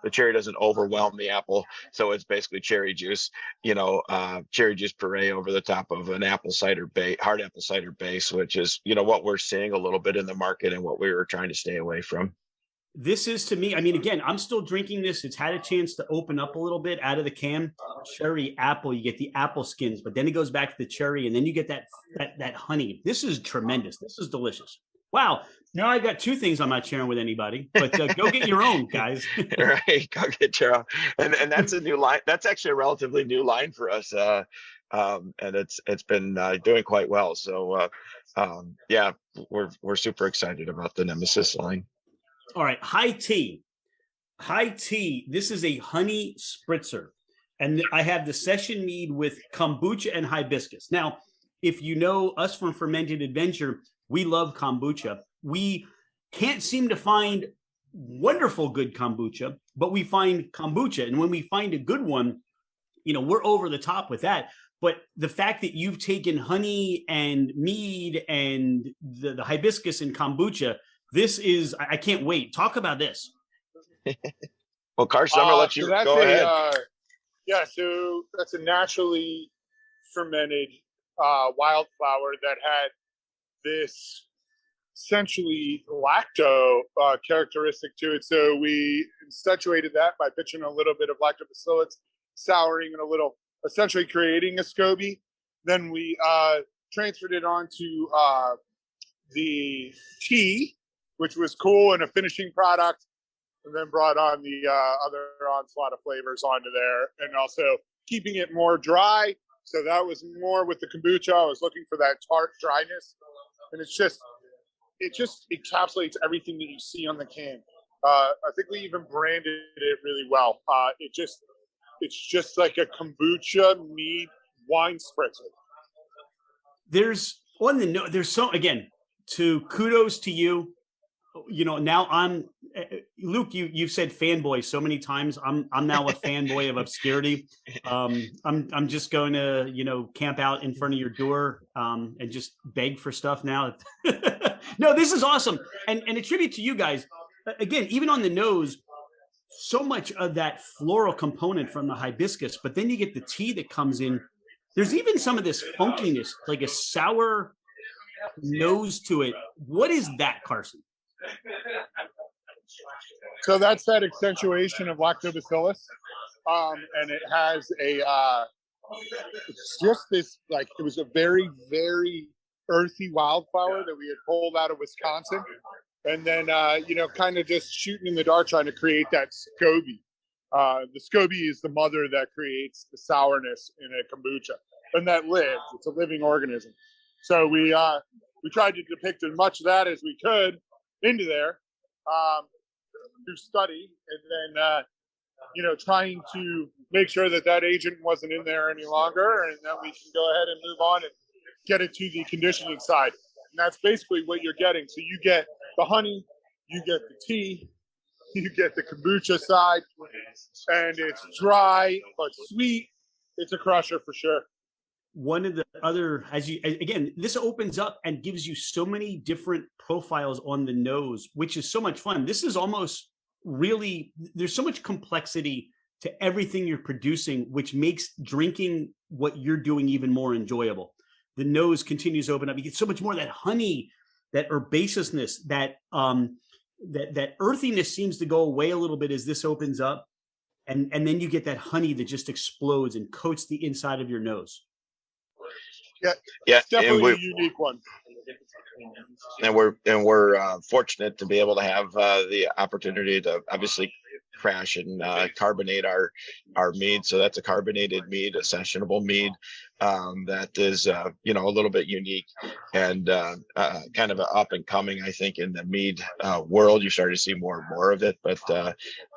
C: the cherry doesn't overwhelm the apple. So it's basically cherry juice, cherry juice puree over the top of an apple cider base, hard apple cider base, which is what we're seeing a little bit in the market and what we were trying to stay away from.
A: This is, to me, again, I'm still drinking this. It's had a chance to open up a little bit out of the can. Cherry apple, you get the apple skins, but then it goes back to the cherry, and then you get that honey. This is tremendous. This is delicious. Wow. Now I've got 2 things I'm not sharing with anybody, but go get your own, guys.
C: Right. Go get your own. And that's a new line. That's actually a relatively new line for us. And it's been doing quite well. So yeah, we're super excited about the Nemesis line.
A: All right, high tea. This is a honey spritzer, and I have the session mead with kombucha and hibiscus. Now, if you know us from Fermented Adventure, we love kombucha. We can't seem to find wonderful good kombucha, but we find kombucha, and when we find a good one, we're over the top with that. But the fact that you've taken honey and mead and the hibiscus and kombucha, this is, I can't wait. Talk about this.
C: Well, Carson, I'm going to let you go ahead.
D: Yeah, so that's a naturally fermented wildflower that had this essentially lacto characteristic to it. So we accentuated that by pitching a little bit of lactobacillus, souring and essentially creating a SCOBY. Then we transferred it onto the tea, which was cool, and a finishing product. and then brought on the other onslaught of flavors onto there, and also keeping it more dry. So that was more with the kombucha. I was looking for that tart dryness, and it just encapsulates everything that you see on the can. I think we even branded it really well. It's just like a kombucha mead wine spritzer.
A: There's again, to kudos to you. Now I'm Luke. You've said fanboy so many times. I'm now a fanboy of Obscurity. I'm just going to camp out in front of your door and just beg for stuff now. No, this is awesome, and a tribute to you guys. Again, even on the nose, so much of that floral component from the hibiscus, but then you get the tea that comes in. There's even some of this funkiness, like a sour nose to it. What is that, Carson?
D: So that's that accentuation of lactobacillus, and it has it's just this, like, it was a very, very earthy wildflower that we had pulled out of Wisconsin, and then kind of just shooting in the dark trying to create that SCOBY. The SCOBY is the mother that creates the sourness in a kombucha, and that lives. It's a living organism. So we tried to depict as much of that as we could into there through study, and then trying to make sure that agent wasn't in there any longer, and then we can go ahead and move on and get it to the conditioning side. And that's basically what you're getting. So you get the honey, you get the tea, you get the kombucha side, and it's dry but sweet. It's a crusher for sure.
A: One of the other, this opens up and gives you so many different profiles on the nose, which is so much fun. This is almost really, there's so much complexity to everything you're producing, which makes drinking what you're doing even more enjoyable. The nose continues to open up. You get so much more of that honey, that herbaceousness, that earthiness seems to go away a little bit as this opens up. And then you get that honey that just explodes and coats the inside of your nose.
D: Yeah, definitely a unique one.
C: And we're fortunate to be able to have the opportunity to obviously crash and carbonate our mead. So that's a carbonated mead, a sessionable mead that is a little bit unique and kind of up and coming. I think in the mead world, you start to see more and more of it, but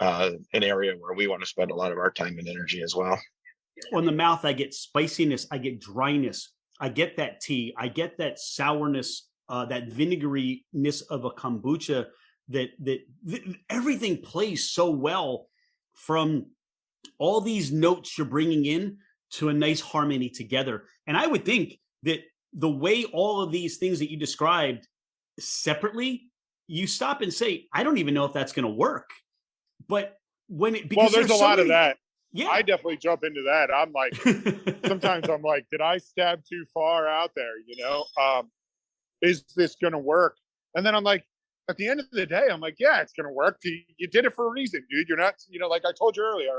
C: an area where we want to spend a lot of our time and energy as well.
A: On the mouth, I get spiciness, I get dryness, I get that tea, I get that sourness, that vinegaryness of a kombucha. That everything plays so well, from all these notes you're bringing in to a nice harmony together. And I would think that the way all of these things that you described separately, you stop and say, I don't even know if that's going to work. But because
D: there's a lot of that.
A: Yeah,
D: I definitely jump into that. I'm like, sometimes I'm like, did I stab too far out there? Is this going to work? And then I'm like, at the end of the day, I'm like, yeah, it's going to work. You did it for a reason, dude. You're not, like I told you earlier,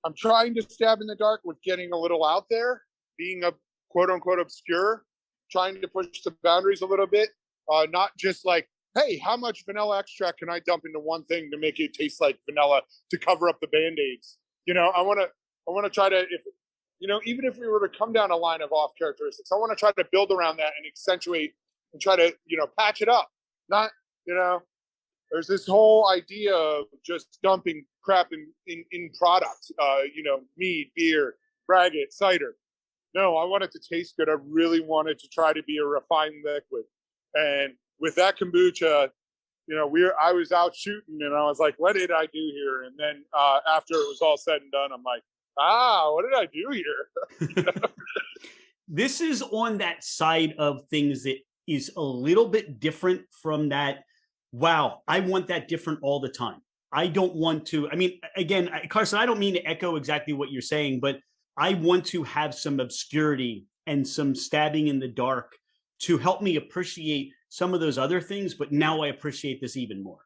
D: I'm trying to stab in the dark with getting a little out there, being a quote unquote obscure, trying to push the boundaries a little bit. Not just like, hey, how much vanilla extract can I dump into one thing to make it taste like vanilla to cover up the Band-Aids? I want to try to, even if we were to come down a line of off characteristics, I want to try to build around that and accentuate and try to, patch it up. Not, there's this whole idea of just dumping crap in products, mead, beer, braggot, cider. No, I want it to taste good. I really wanted to try to be a refined liquid. And with that kombucha, I was out shooting and I was like, what did I do here? And then after it was all said and done, I'm like, what did I do here?
A: This is on that side of things that is a little bit different from that. Wow, I want that different all the time. I don't want to, again, Carson, I don't mean to echo exactly what you're saying, but I want to have some obscurity and some stabbing in the dark to help me appreciate some of those other things. But now I appreciate this even more.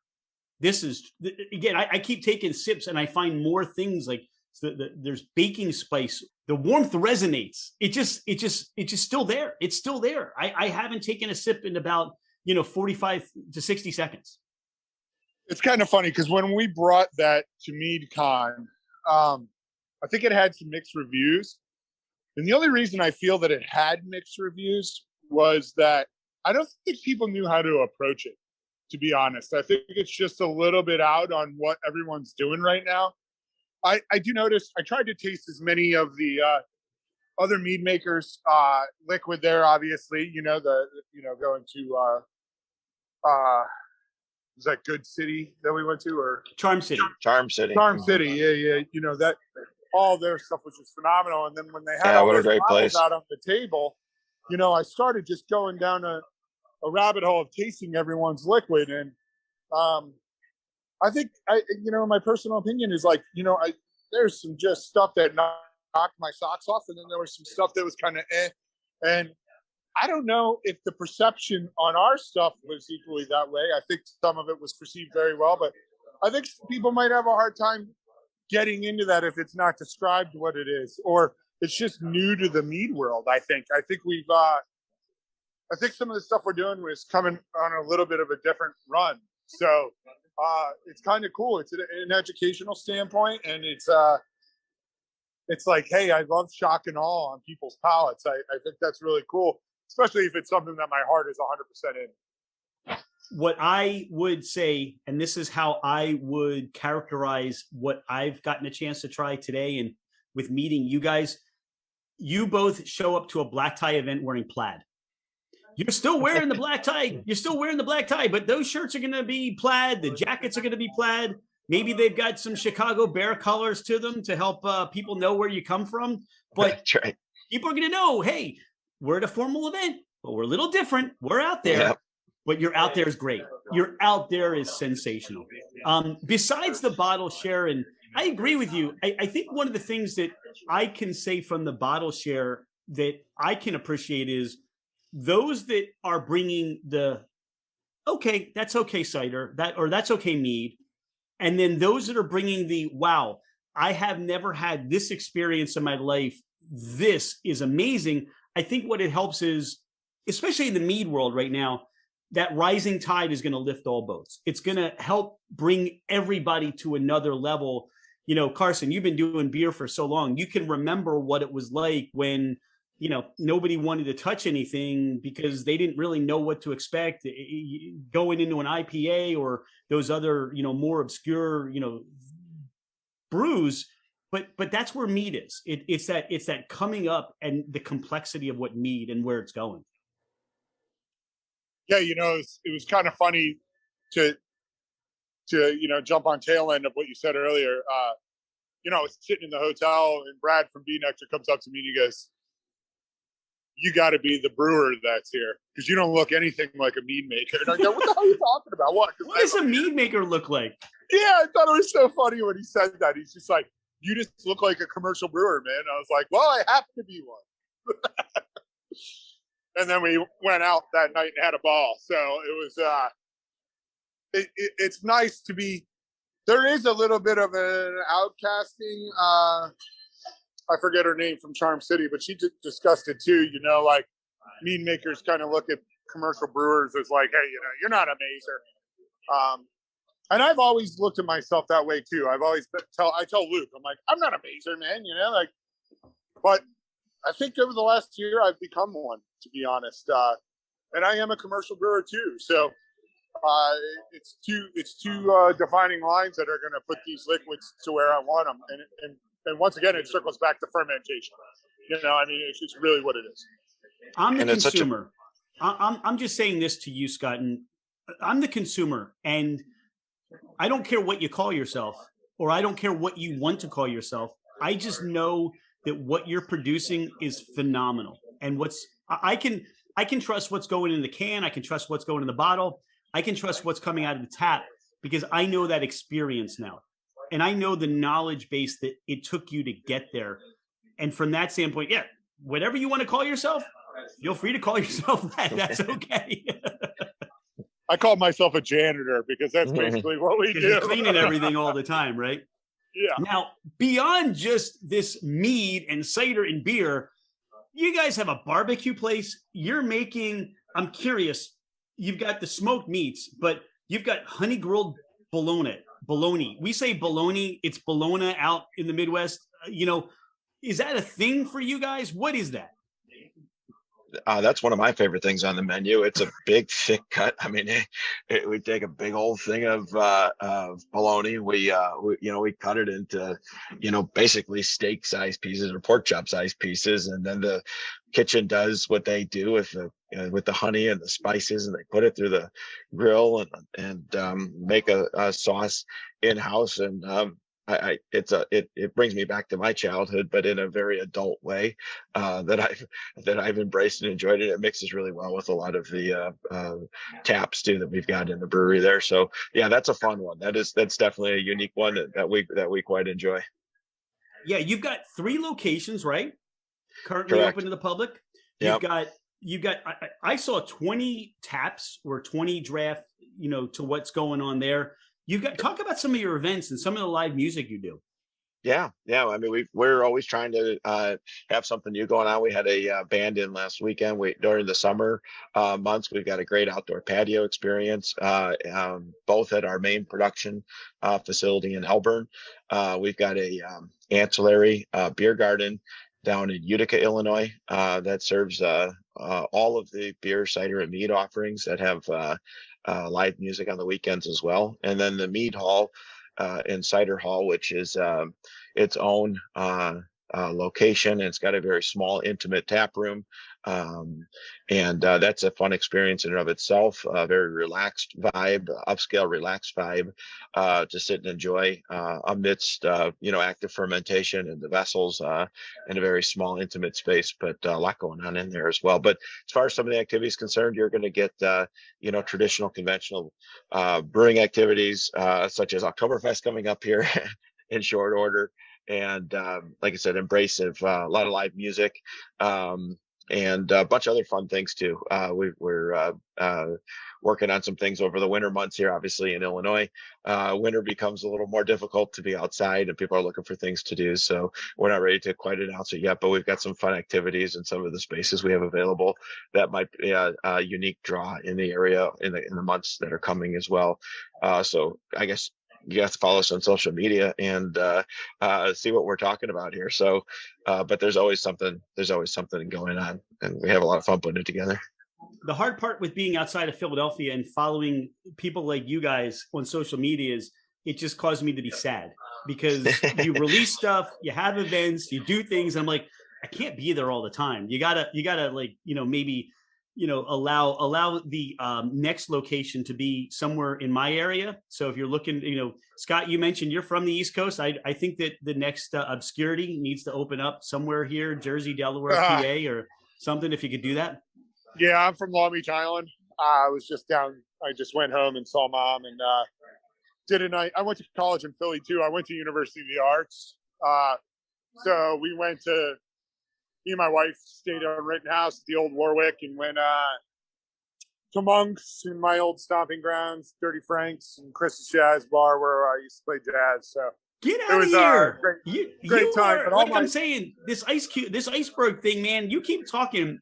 A: This is, again, I keep taking sips and I find more things like there's baking spice. The warmth resonates. It's just still there. It's still there. I haven't taken a sip in about 45 to 60 seconds.
D: It's kind of funny because when we brought that to MeadCon, I think it had some mixed reviews. And the only reason I feel that it had mixed reviews was that I don't think people knew how to approach it, to be honest. I think it's just a little bit out on what everyone's doing right now. I do notice I tried to taste as many of the other mead makers liquid there, obviously, going to was that Good City that we went to, or
A: Charm City?
C: Charm City.
D: Yeah. That all their stuff was just phenomenal. And then when they had all
C: what a
D: those
C: great
D: bottles
C: place
D: out on the table, I started just going down a rabbit hole of tasting everyone's liquid. And I think my personal opinion is like, there's some just stuff that knocked my socks off, and then there was some stuff that was kind of and I don't know if the perception on our stuff was equally that way. I think some of it was perceived very well, but I think people might have a hard time getting into that if it's not described what it is, or it's just new to the mead world. I think we've I think some of the stuff we're doing was coming on a little bit of a different run. So it's kind of cool. It's an educational standpoint, and it's like, hey, I love shock and awe on people's palates. I think that's really cool, especially if it's something that my heart is 100% in.
A: What I would say, and this is how I would characterize what I've gotten a chance to try today, and with meeting you guys, you both show up to a black tie event wearing plaid. You're still wearing the black tie. You're still wearing the black tie, but those shirts are going to be plaid. The jackets are going to be plaid. Maybe they've got some Chicago Bear colors to them to help people know where you come from. But
C: That's right.
A: People are going to know, hey, we're at a formal event, but we're a little different. We're out there.
C: Yep.
A: But you're out there is great. You're out there is sensational. Besides the bottle share, and I agree with you. I think one of the things that I can say from the bottle share that I can appreciate is those that are bringing the, okay, that's okay cider, that's okay mead. And then those that are bringing the, wow, I have never had this experience in my life. This is amazing. I think what it helps is, especially in the mead world right now, that rising tide is going to lift all boats. It's going to help bring everybody to another level. Carson, you've been doing beer for so long. You can remember what it was like when, nobody wanted to touch anything because they didn't really know what to expect going into an IPA or those other, more obscure, brews. But that's where mead is. It's that coming up and the complexity of what mead and where it's going.
D: Yeah, it was kind of funny to jump on tail end of what you said earlier. I was sitting in the hotel, and Brad from B Nectar comes up to me and he goes, "You got to be the brewer that's here because you don't look anything like a mead maker." And I go, "What the hell are you talking about? What
A: does a mead maker look like?" Yeah,
D: I thought it was so funny when he said that. He's just like, "You just look like a commercial brewer, man." I was like, "Well, I happen to be one." And then we went out that night and had a ball. So it was, it's nice to be, there is a little bit of an outcasting. I forget her name from Charm City, but she discussed it too. Like mead makers kind of look at commercial brewers as like, hey, you're not a mazer. And I've always looked at myself that way too. I've always I tell Luke, I'm like, I'm not a mazer, man, but I think over the last year I've become one, to be honest. And I am a commercial brewer too. So it's two defining lines that are going to put these liquids to where I want them. And once again, it circles back to fermentation. It's just really what it is.
A: I'm the consumer. I'm just saying this to you, Scott, and I'm the consumer, and I don't care what you call yourself, or I don't care what you want to call yourself. I just know that what you're producing is phenomenal. And I can trust what's going in the can. I can trust what's going in the bottle. I can trust what's coming out of the tap because I know that experience now. And I know the knowledge base that it took you to get there. And from that standpoint, yeah, whatever you want to call yourself, feel free to call yourself that. That's okay.
D: I call myself a janitor because that's basically what we do.
A: You're cleaning everything all the time, right?
D: Yeah.
A: Now, beyond just this mead and cider and beer, you guys have a barbecue place. You're making, I'm curious, you've got the smoked meats, but you've got honey grilled Bologna. We say bologna. It's Bologna out in the Midwest. Is that a thing for you guys? What is that?
C: That's one of my favorite things on the menu. It's a big, thick cut. I mean, we take a big old thing of bologna. We cut it into, basically steak size pieces or pork chop size pieces, and then the kitchen does what they do with the honey and the spices, and they put it through the grill and make a sauce in house. And it brings me back to my childhood, but in a very adult way that I've embraced and enjoyed it. It mixes really well with a lot of the taps too that we've got in the brewery there. So yeah, that's a fun one. That's definitely a unique one that we quite enjoy.
A: Yeah, you've got 3 locations, right? Currently
C: Correct.
A: open to the public.
C: Yep.
A: You've got. I saw 20 taps or 20 draft. To what's going on there. You've got, talk about some of your events and some of the live music you do.
C: Yeah. I mean, we're always trying to have something new going on. We had a band in last weekend. During the summer months, we've got a great outdoor patio experience, both at our main production facility in Elburn. We've got a ancillary beer garden down in Utica, Illinois, that serves all of the beer, cider, and mead offerings that have live music on the weekends as well. And then the mead hall and cider hall, which is its own location. And it's got a very small, intimate tap room. And that's a fun experience in and of itself, a very relaxed vibe, upscale, relaxed vibe to sit and enjoy amidst, active fermentation and the vessels in a very small, intimate space, but a lot going on in there as well. But as far as some of the activities concerned, you're going to get, traditional, conventional brewing activities such as Oktoberfest coming up here in short order. And like I said, embrace of a lot of live music. And a bunch of other fun things too. We're working on some things over the winter months here, obviously in Illinois. Winter becomes a little more difficult to be outside and people are looking for things to do. So we're not ready to quite announce it yet, but we've got some fun activities in some of the spaces we have available that might be a unique draw in the area in the months that are coming as well. So I guess you have to follow us on social media and see what we're talking about here. So, but there's always something going on, and we have a lot of fun putting it together.
A: The hard part with being outside of Philadelphia and following people like you guys on social media is it just caused me to be sad because you release stuff, you have events, you do things. And I'm like, I can't be there all the time. You gotta like, maybe, allow the next location to be somewhere in my area. So if you're looking, Scott, you mentioned you're from the East Coast. I think that the next Obscurity needs to open up somewhere here, Jersey, Delaware, PA, or something. If you could do that.
D: Yeah, I'm from Long Beach Island. I was just down. I just went home and saw mom and did a night. I went to college in Philly too. I went to University of the Arts. So we went to. Me and my wife stayed at a rented house at the old Warwick and went to Monk's in my old stomping grounds, Dirty Frank's and Chris's Jazz Bar where I used to play jazz. So
A: get out of here!
D: Great time. But
A: I'm saying, this iceberg thing, man. You keep talking.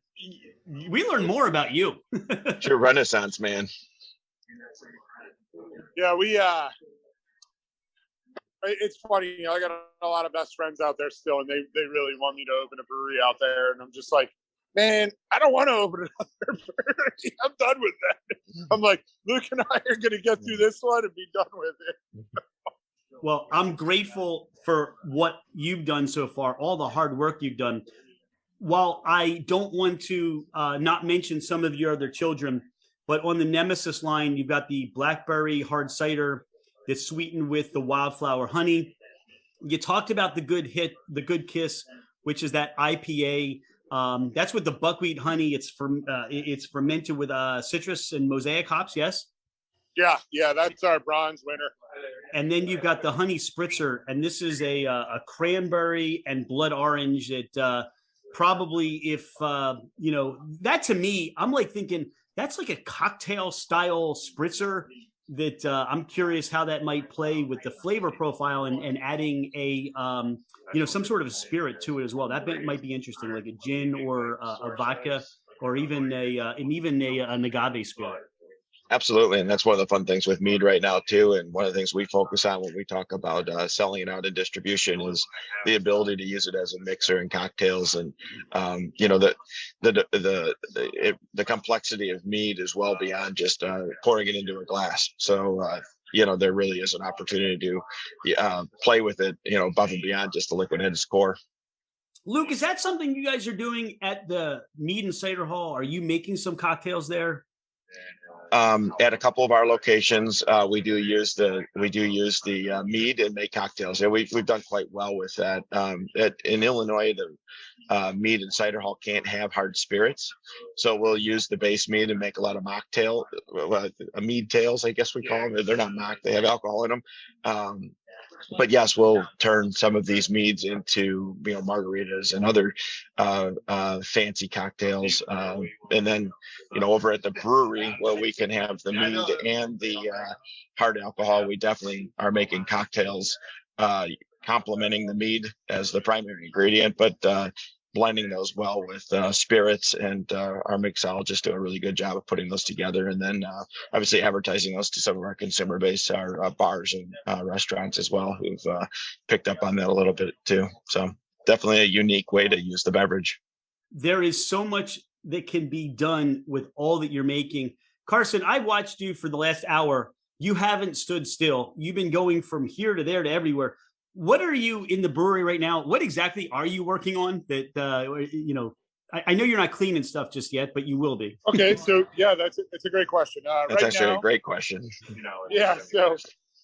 A: We learn more about you.
C: It's your Renaissance, man.
D: Yeah, it's funny, I got a lot of best friends out there still, and they really want me to open a brewery out there, and I'm just like, man, I don't want to open another brewery. I'm done with that. I'm like, Luke and I are going to get through this one and be done with it.
A: Well, I'm grateful for what you've done so far, all the hard work you've done. While I don't want to not mention some of your other children, but on the Nemesis line, you've got the blackberry hard cider that's sweetened with the wildflower honey. You talked about the Good Kiss, which is that IPA. That's with the buckwheat honey. It's fermented with citrus and mosaic hops. Yes.
D: Yeah, that's our bronze winner.
A: And then you've got the honey spritzer, and this is a cranberry and blood orange that probably, if that to me, I'm like thinking that's like a cocktail style spritzer. That I'm curious how that might play with the flavor profile and adding a some sort of a spirit to it as well. That might be interesting, like a gin or a vodka or even an agave spirit.
C: Absolutely. And that's one of the fun things with mead right now too. And one of the things we focus on when we talk about selling it out in distribution is the ability to use it as a mixer in cocktails. And, the complexity of mead is well beyond just pouring it into a glass. So, there really is an opportunity to play with it, above and beyond just the liquid at its core.
A: Luke, is that something you guys are doing at the Mead and Cider Hall? Are you making some cocktails there?
C: At a couple of our locations, we do use the mead and make cocktails. And we've done quite well with that. In Illinois, the mead and cider hall can't have hard spirits, so we'll use the base mead and make a lot of mocktail, mead tails, I guess we call them. They're not mock; they have alcohol in them. But yes, we'll turn some of these meads into margaritas and other fancy cocktails, and then over at the brewery where we can have the mead and the hard alcohol, we definitely are making cocktails complementing the mead as the primary ingredient, but blending those well with spirits, and our mixologists do a really good job of putting those together, and then obviously advertising those to some of our consumer base, our bars and restaurants as well, who've picked up on that a little bit too. So definitely a unique way to use the beverage.
A: There is so much that can be done with all that you're making. Carson, I watched you for the last hour. You haven't stood still. You've been going from here to there to everywhere. What are you in the brewery right now? What exactly are you working on that, I know you're not cleaning stuff just yet, but you will be.
D: Okay. So yeah, that's a great question.
C: That's actually a great question.
D: Yeah. So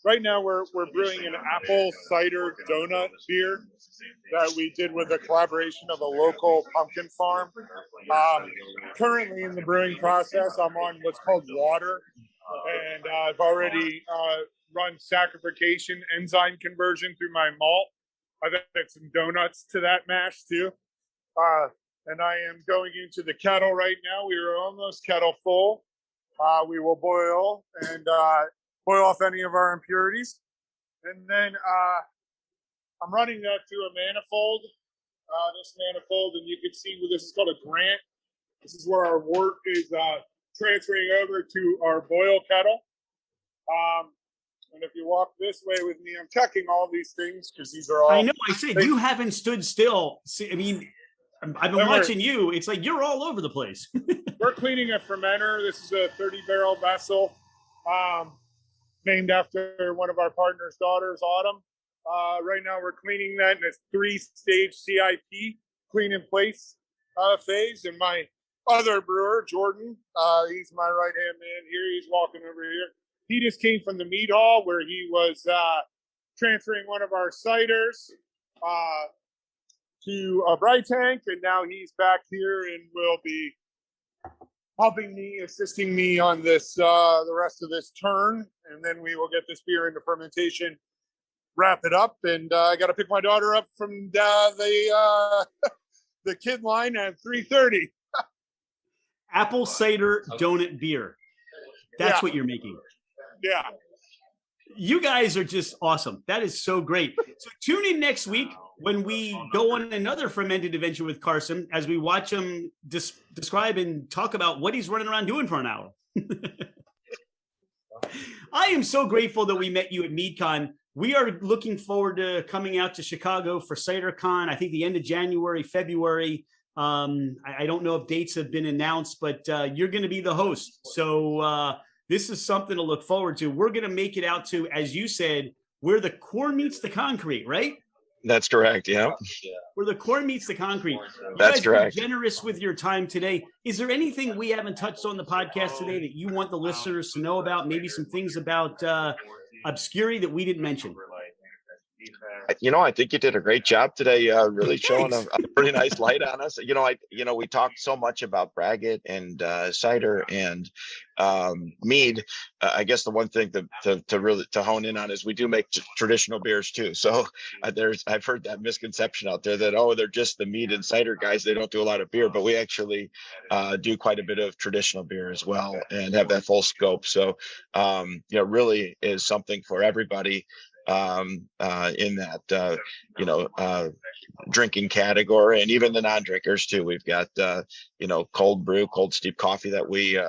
D: right now we're brewing an apple cider donut beer that we did with a collaboration of a local pumpkin farm. Currently in the brewing process, I'm on what's called water, and I've already run saccharification enzyme conversion through my malt. I've added some donuts to that mash too. And I am going into the kettle right now. We are almost kettle full. We will boil and boil off any of our impurities. And then I'm running that through a manifold, this manifold, and you can see this is called a grant. This is where our wort is transferring over to our boil kettle. And if you walk this way with me, I'm checking all these things because these are all.
A: I know. I said you haven't stood still. See, I mean, I've been watching you. It's like you're all over the place.
D: We're cleaning a fermenter. This is a 30-barrel vessel named after one of our partner's daughters, Autumn. Right now we're cleaning that in a 3-stage CIP, clean in place phase. And my other brewer, Jordan, he's my right-hand man here. He's walking over here. He just came from the mead hall where he was transferring one of our ciders to a bright tank, and now he's back here and will be helping me, assisting me on this the rest of this turn, and then we will get this beer into fermentation, wrap it up, and I got to pick my daughter up from the kid line at 3:30.
A: Apple cider donut beer. That's what you're making.
D: Yeah.
A: You guys are just awesome. That is so great. So tune in next week when we go on another fermented adventure with Carson as we watch him describe and talk about what he's running around doing for an hour. I am so grateful that we met you at MeadCon. We are looking forward to coming out to Chicago for CiderCon, I think the end of January, February. I don't know if dates have been announced, but you're going to be the host. So this is something to look forward to. We're going to make it out to, as you said, where the corn meets the concrete, right?
C: That's correct. Yeah.
A: Where the corn meets the concrete.
C: That's correct.
A: Generous with your time today. Is there anything we haven't touched on the podcast today that you want the listeners to know about? Maybe some things about Obscurity that we didn't mention?
C: I think you did a great job today, really showing a pretty nice light on us. We talked so much about braggot and cider and mead. I guess the one thing to really hone in on is we do make traditional beers too. So I've heard that misconception out there that, they're just the mead and cider guys. They don't do a lot of beer, but we actually do quite a bit of traditional beer as well and have that full scope. So, really is something for everybody. in that, drinking category, and even the non-drinkers too. We've got, cold brew, cold steep coffee that we,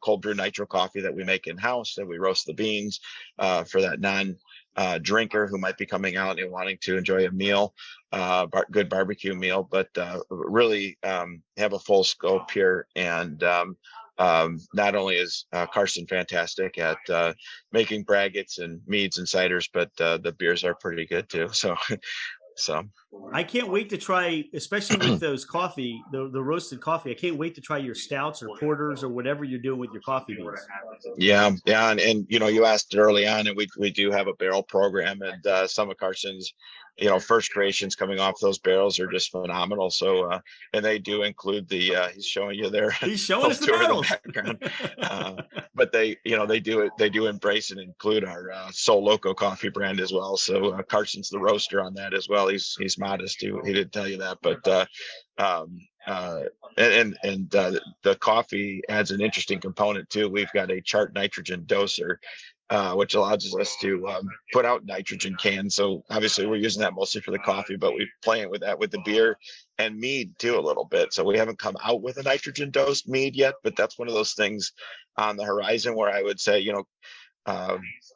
C: cold brew nitro coffee that we make in house, that we roast the beans, for that drinker who might be coming out and wanting to enjoy a meal, good barbecue meal, but really have a full scope here. And not only is Carson fantastic at making braggots and meads and ciders, but the beers are pretty good too. So
A: I can't wait to try, especially with those coffee, the roasted coffee. I can't wait to try your stouts or porters or whatever you're doing with your coffee beans.
C: Yeah. And you asked early on, and we do have a barrel program, and some of Carson's first creations coming off those barrels are just phenomenal. So and they do include the he's showing you there.
A: He's showing us the barrels.
C: But they do embrace and include our Sol Loco coffee brand as well. So Carson's the roaster on that as well. He's modest. He didn't tell you that, but the coffee adds an interesting component too. We've got a chart nitrogen doser, which allows us to put out nitrogen cans. So obviously we're using that mostly for the coffee, but we play with that with the beer and mead too a little bit. So we haven't come out with a nitrogen dosed mead yet, but that's one of those things on the horizon where I would say,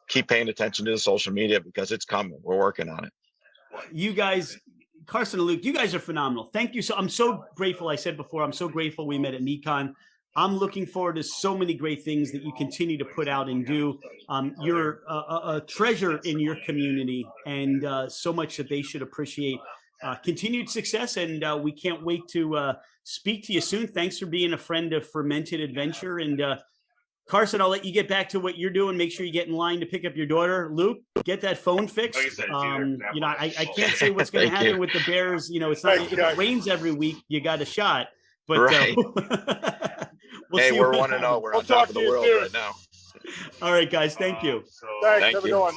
C: keep paying attention to the social media, because it's coming. We're working on it.
A: You guys, Carson and Luke, you guys are phenomenal. Thank you. So I'm so grateful. I said before, I'm so grateful we met at MeadCon. I'm looking forward to so many great things that you continue to put out and do. You're a treasure in your community, and so much that they should appreciate. Continued success, and we can't wait to speak to you soon. Thanks for being a friend of Fermented Adventure. And Carson, I'll let you get back to what you're doing. Make sure you get in line to pick up your daughter. Luke, get that phone fixed. I can't say what's going to happen with the Bears. It's not, if it rains every week, you got a shot. But
C: right.
A: We're
C: 1-0. We're on top of the world right now.
A: All right, guys. Thank you.
D: Thanks.
C: Thank
D: Have a
C: you.
D: good one.